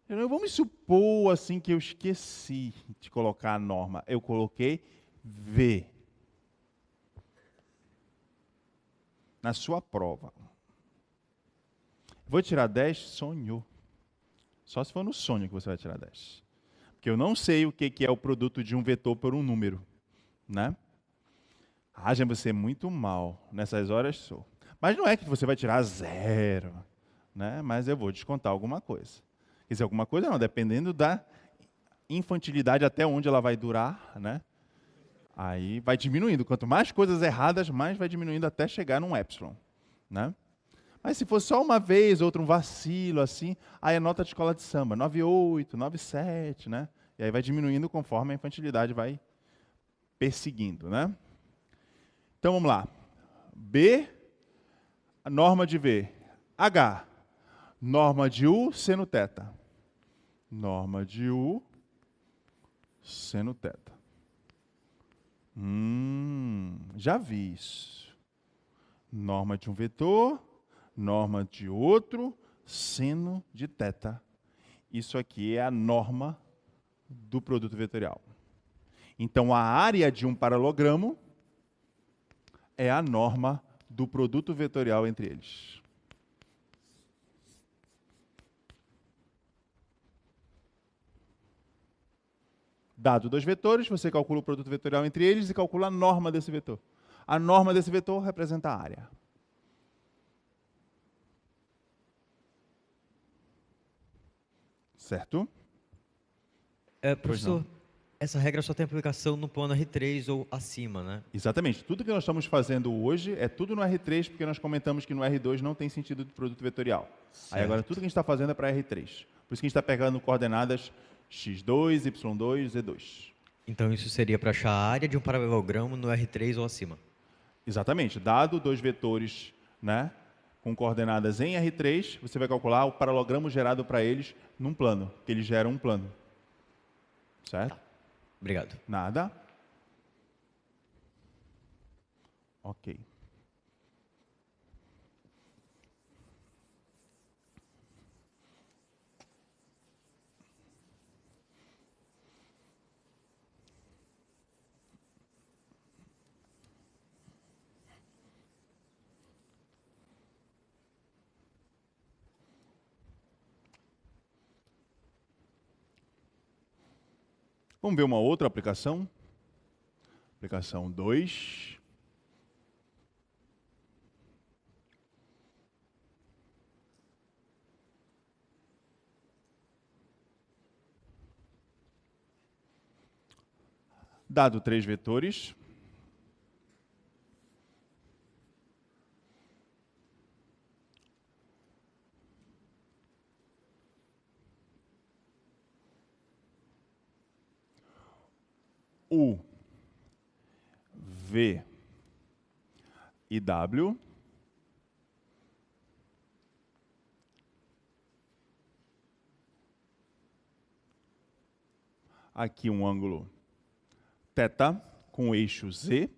Vamos supor assim que eu esqueci de colocar a norma. Eu coloquei V. na sua prova. Vou tirar 10? Sonho. Só se for no sonho que você vai tirar 10. Porque eu não sei o que é o produto de um vetor por um número, né? Já você é muito mal. Nessas horas sou. Mas não é que você vai tirar 0, né? Mas eu vou descontar alguma coisa. Quer dizer, alguma coisa não, dependendo da infantilidade até onde ela vai durar, né? Aí vai diminuindo. Quanto mais coisas erradas, mais vai diminuindo até chegar num epsilon, né? Mas se for só uma vez, outro um vacilo, assim, aí é nota de escola de samba, 9,8, 9,7, né? E aí vai diminuindo conforme a infantilidade vai perseguindo, né? Então, vamos lá. B, a norma de V. H, norma de U, seno θ. Norma de U, seno θ. Já vi isso. Norma de um vetor, norma de outro, seno de θ. Isso aqui é a norma do produto vetorial. Então, a área de um paralogramo é a norma do produto vetorial entre eles. Dado 2 vetores, você calcula o produto vetorial entre eles e calcula a norma desse vetor. A norma desse vetor representa a área. Certo? Professor, essa regra só tem aplicação no plano R3 ou acima, né? Exatamente. Tudo que nós estamos fazendo hoje é tudo no R3, porque nós comentamos que no R2 não tem sentido de produto vetorial. Certo. Aí agora tudo que a gente está fazendo é para R3. Por isso que a gente está pegando coordenadas x2, y2, z2. Então isso seria para achar a área de um paralelogramo no R3 ou acima? Exatamente. Dado 2 vetores, né, com coordenadas em R3, você vai calcular o paralogramo gerado para eles num plano, que eles geram um plano. Certo? Tá. Obrigado. Nada. Ok. Vamos ver uma outra aplicação. Aplicação 2. Dado 3 vetores. U, V e W. Aqui um ângulo θ com o eixo Z.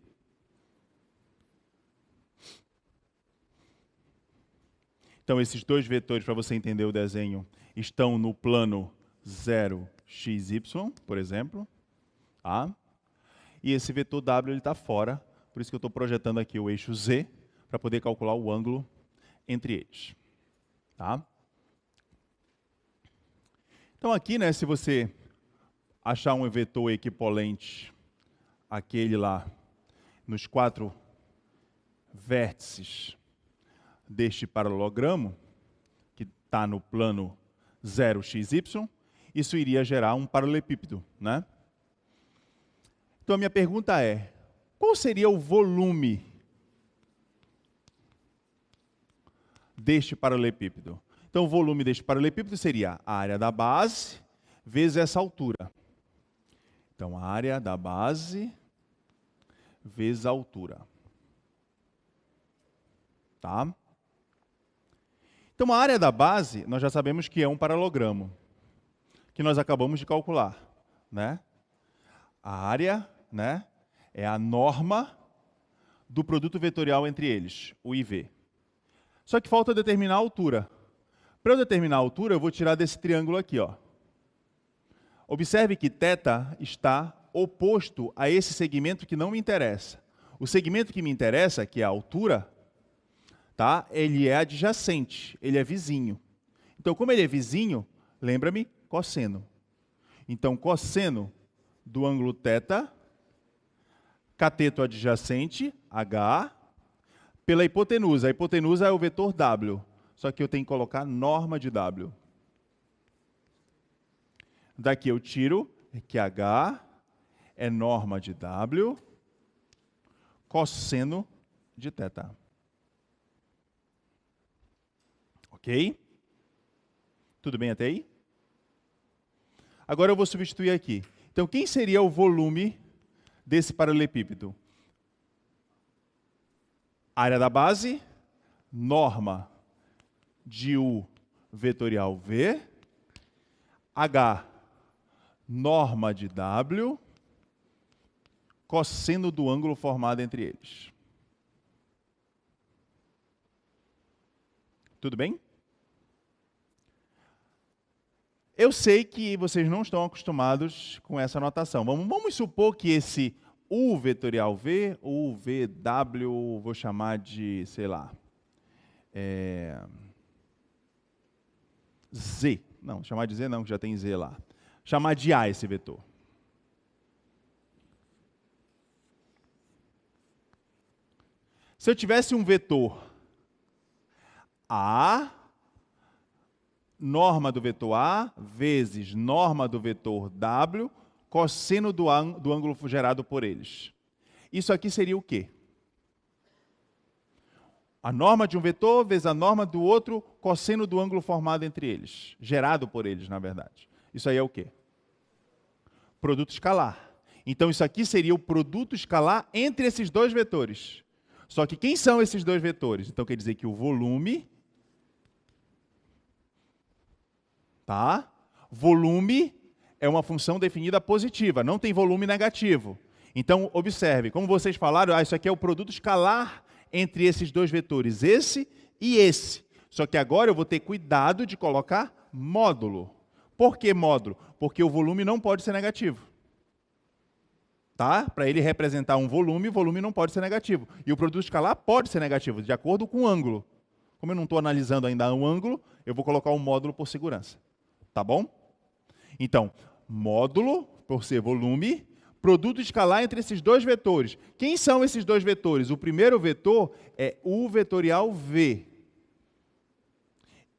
Então, esses 2 vetores, para você entender o desenho, estão no plano 0, x, y, por exemplo. Tá? E esse vetor W está fora, por isso que eu estou projetando aqui o eixo Z, para poder calcular o ângulo entre eles. Tá? Então aqui, né, se você achar um vetor equipolente àquele lá, nos 4 vértices deste paralelogramo, que está no plano 0xy, isso iria gerar um paralelepípedo, né? Então, a minha pergunta é, qual seria o volume deste paralelepípedo? Então, o volume deste paralelepípedo seria a área da base vezes essa altura. Então, a área da base vezes a altura. Tá? Então, a área da base, nós já sabemos que é um paralelogramo, que nós acabamos de calcular, né? A área, né, é a norma do produto vetorial entre eles, o IV. Só que falta determinar a altura. Para eu determinar a altura, eu vou tirar desse triângulo aqui, ó. Observe que θ está oposto a esse segmento que não me interessa. O segmento que me interessa, que é a altura, Tá? Ele é adjacente, ele é vizinho. Então, como ele é vizinho, lembra-me, cosseno. Então, cosseno do ângulo θ, cateto adjacente, H, pela hipotenusa. A hipotenusa é o vetor W, só que eu tenho que colocar norma de W. Daqui eu tiro que H é norma de W, cosseno de θ. Ok? Tudo bem até aí? Agora eu vou substituir aqui. Então, quem seria o volume desse paralelepípedo? Área da base, norma de U vetorial V, H, norma de W, cosseno do ângulo formado entre eles. Tudo bem? Eu sei que vocês não estão acostumados com essa notação. Vamos supor que esse U vetorial V, U, V, W, vou chamar de, sei lá, Z. Não, chamar de Z não, que já tem Z lá. Chamar de A esse vetor. Se eu tivesse um vetor A, norma do vetor A, vezes norma do vetor W, cosseno do ângulo gerado por eles. Isso aqui seria o quê? A norma de um vetor vezes a norma do outro, cosseno do ângulo formado entre eles. Gerado por eles, na verdade. Isso aí é o quê? Produto escalar. Então, isso aqui seria o produto escalar entre esses dois vetores. Só que quem são esses dois vetores? Então, quer dizer que o volume... Tá? Volume é uma função definida positiva, não tem volume negativo. Então, observe, como vocês falaram, isso aqui é o produto escalar entre esses dois vetores, esse e esse. Só que agora eu vou ter cuidado de colocar módulo. Por que módulo? Porque o volume não pode ser negativo. Tá? Para ele representar um volume, o volume não pode ser negativo. E o produto escalar pode ser negativo, de acordo com o ângulo. Como eu não estou analisando ainda um ângulo, eu vou colocar um módulo por segurança. Tá bom? Então, módulo, por ser volume, produto escalar entre esses dois vetores. Quem são esses dois vetores? O primeiro vetor é U vetorial V.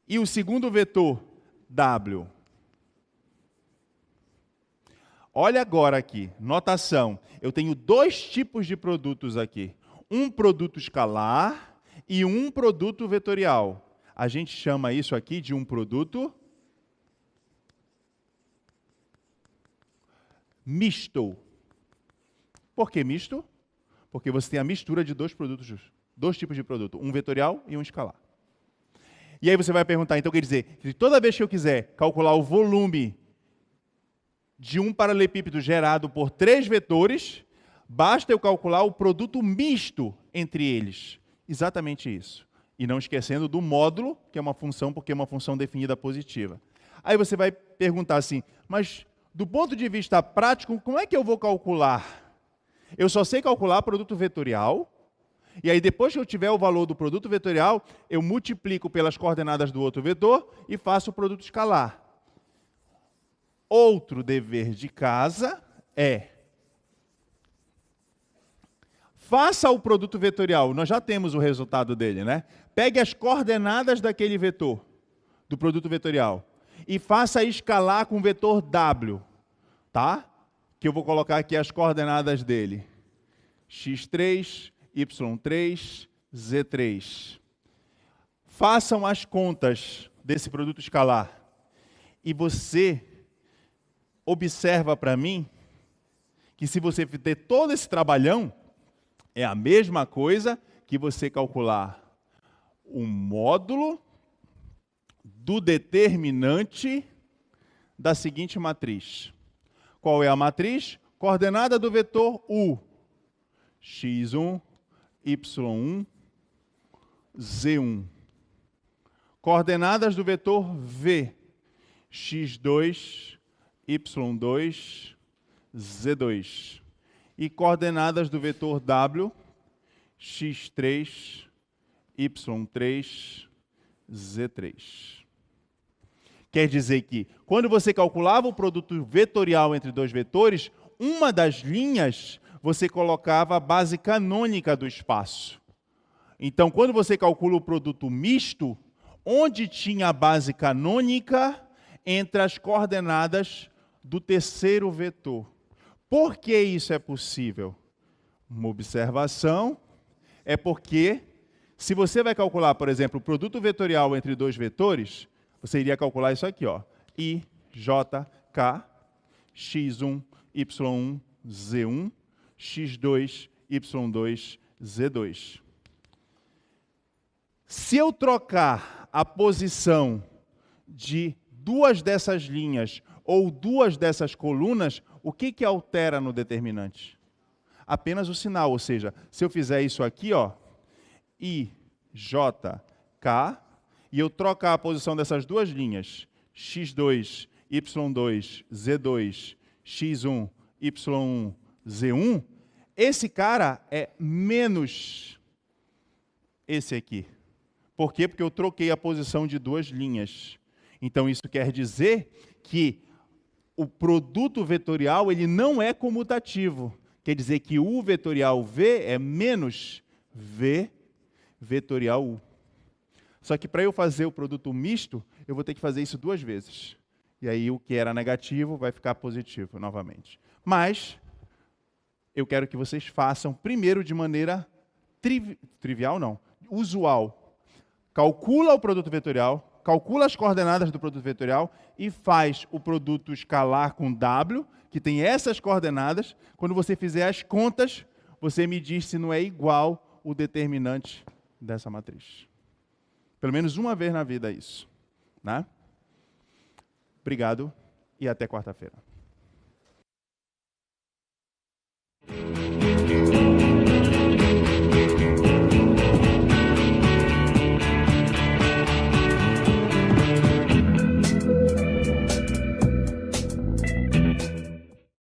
E o segundo vetor, W. Olha agora aqui, notação. Eu tenho dois tipos de produtos aqui. Um produto escalar e um produto vetorial. A gente chama isso aqui de um produto misto. Por que misto? Porque você tem a mistura de dois produtos, dois tipos de produto, um vetorial e um escalar. E aí você vai perguntar, então quer dizer, que toda vez que eu quiser calcular o volume de um paralelepípedo gerado por três vetores, basta eu calcular o produto misto entre eles. Exatamente isso. E não esquecendo do módulo, que é uma função, porque é uma função definida positiva. Aí você vai perguntar assim, mas do ponto de vista prático, como é que eu vou calcular? Eu só sei calcular produto vetorial, e aí depois que eu tiver o valor do produto vetorial, eu multiplico pelas coordenadas do outro vetor e faço o produto escalar. Outro dever de casa é: faça o produto vetorial, nós já temos o resultado dele, né? Pegue as coordenadas daquele vetor, do produto vetorial, e faça escalar com o vetor W, tá? Que eu vou colocar aqui as coordenadas dele. x3, y3, z3. Façam as contas desse produto escalar. E você observa para mim que se você ter todo esse trabalhão, é a mesma coisa que você calcular o módulo do determinante da seguinte matriz. Qual é a matriz? Coordenada do vetor U. x1, y1, z1. Coordenadas do vetor V. x2, y2, z2. E coordenadas do vetor W, x3, Y3, Z3. Quer dizer que, quando você calculava o produto vetorial entre dois vetores, uma das linhas você colocava a base canônica do espaço. Então, quando você calcula o produto misto, onde tinha a base canônica entre as coordenadas do terceiro vetor. Por que isso é possível? Uma observação é porque, se você vai calcular, por exemplo, o produto vetorial entre dois vetores, você iria calcular isso aqui, ó, I, J, K, X1, Y1, Z1, X2, Y2, Z2. Se eu trocar a posição de duas dessas linhas ou duas dessas colunas, o que altera no determinante? Apenas o sinal, ou seja, se eu fizer isso aqui, ó, I, J, K, e eu trocar a posição dessas duas linhas, X2, Y2, Z2, X1, Y1, Z1, esse cara é menos esse aqui. Por quê? Porque eu troquei a posição de duas linhas. Então, isso quer dizer que o produto vetorial ele não é comutativo. Quer dizer que U vetorial V é menos V vetorial U. Só que para eu fazer o produto misto, eu vou ter que fazer isso duas vezes. E aí o que era negativo vai ficar positivo novamente. Mas eu quero que vocês façam primeiro de maneira trivial, não, usual. Calcula o produto vetorial, calcula as coordenadas do produto vetorial e faz o produto escalar com W, que tem essas coordenadas. Quando você fizer as contas, você me diz se não é igual o determinante dessa matriz. Pelo menos uma vez na vida isso, né? Obrigado e até quarta-feira.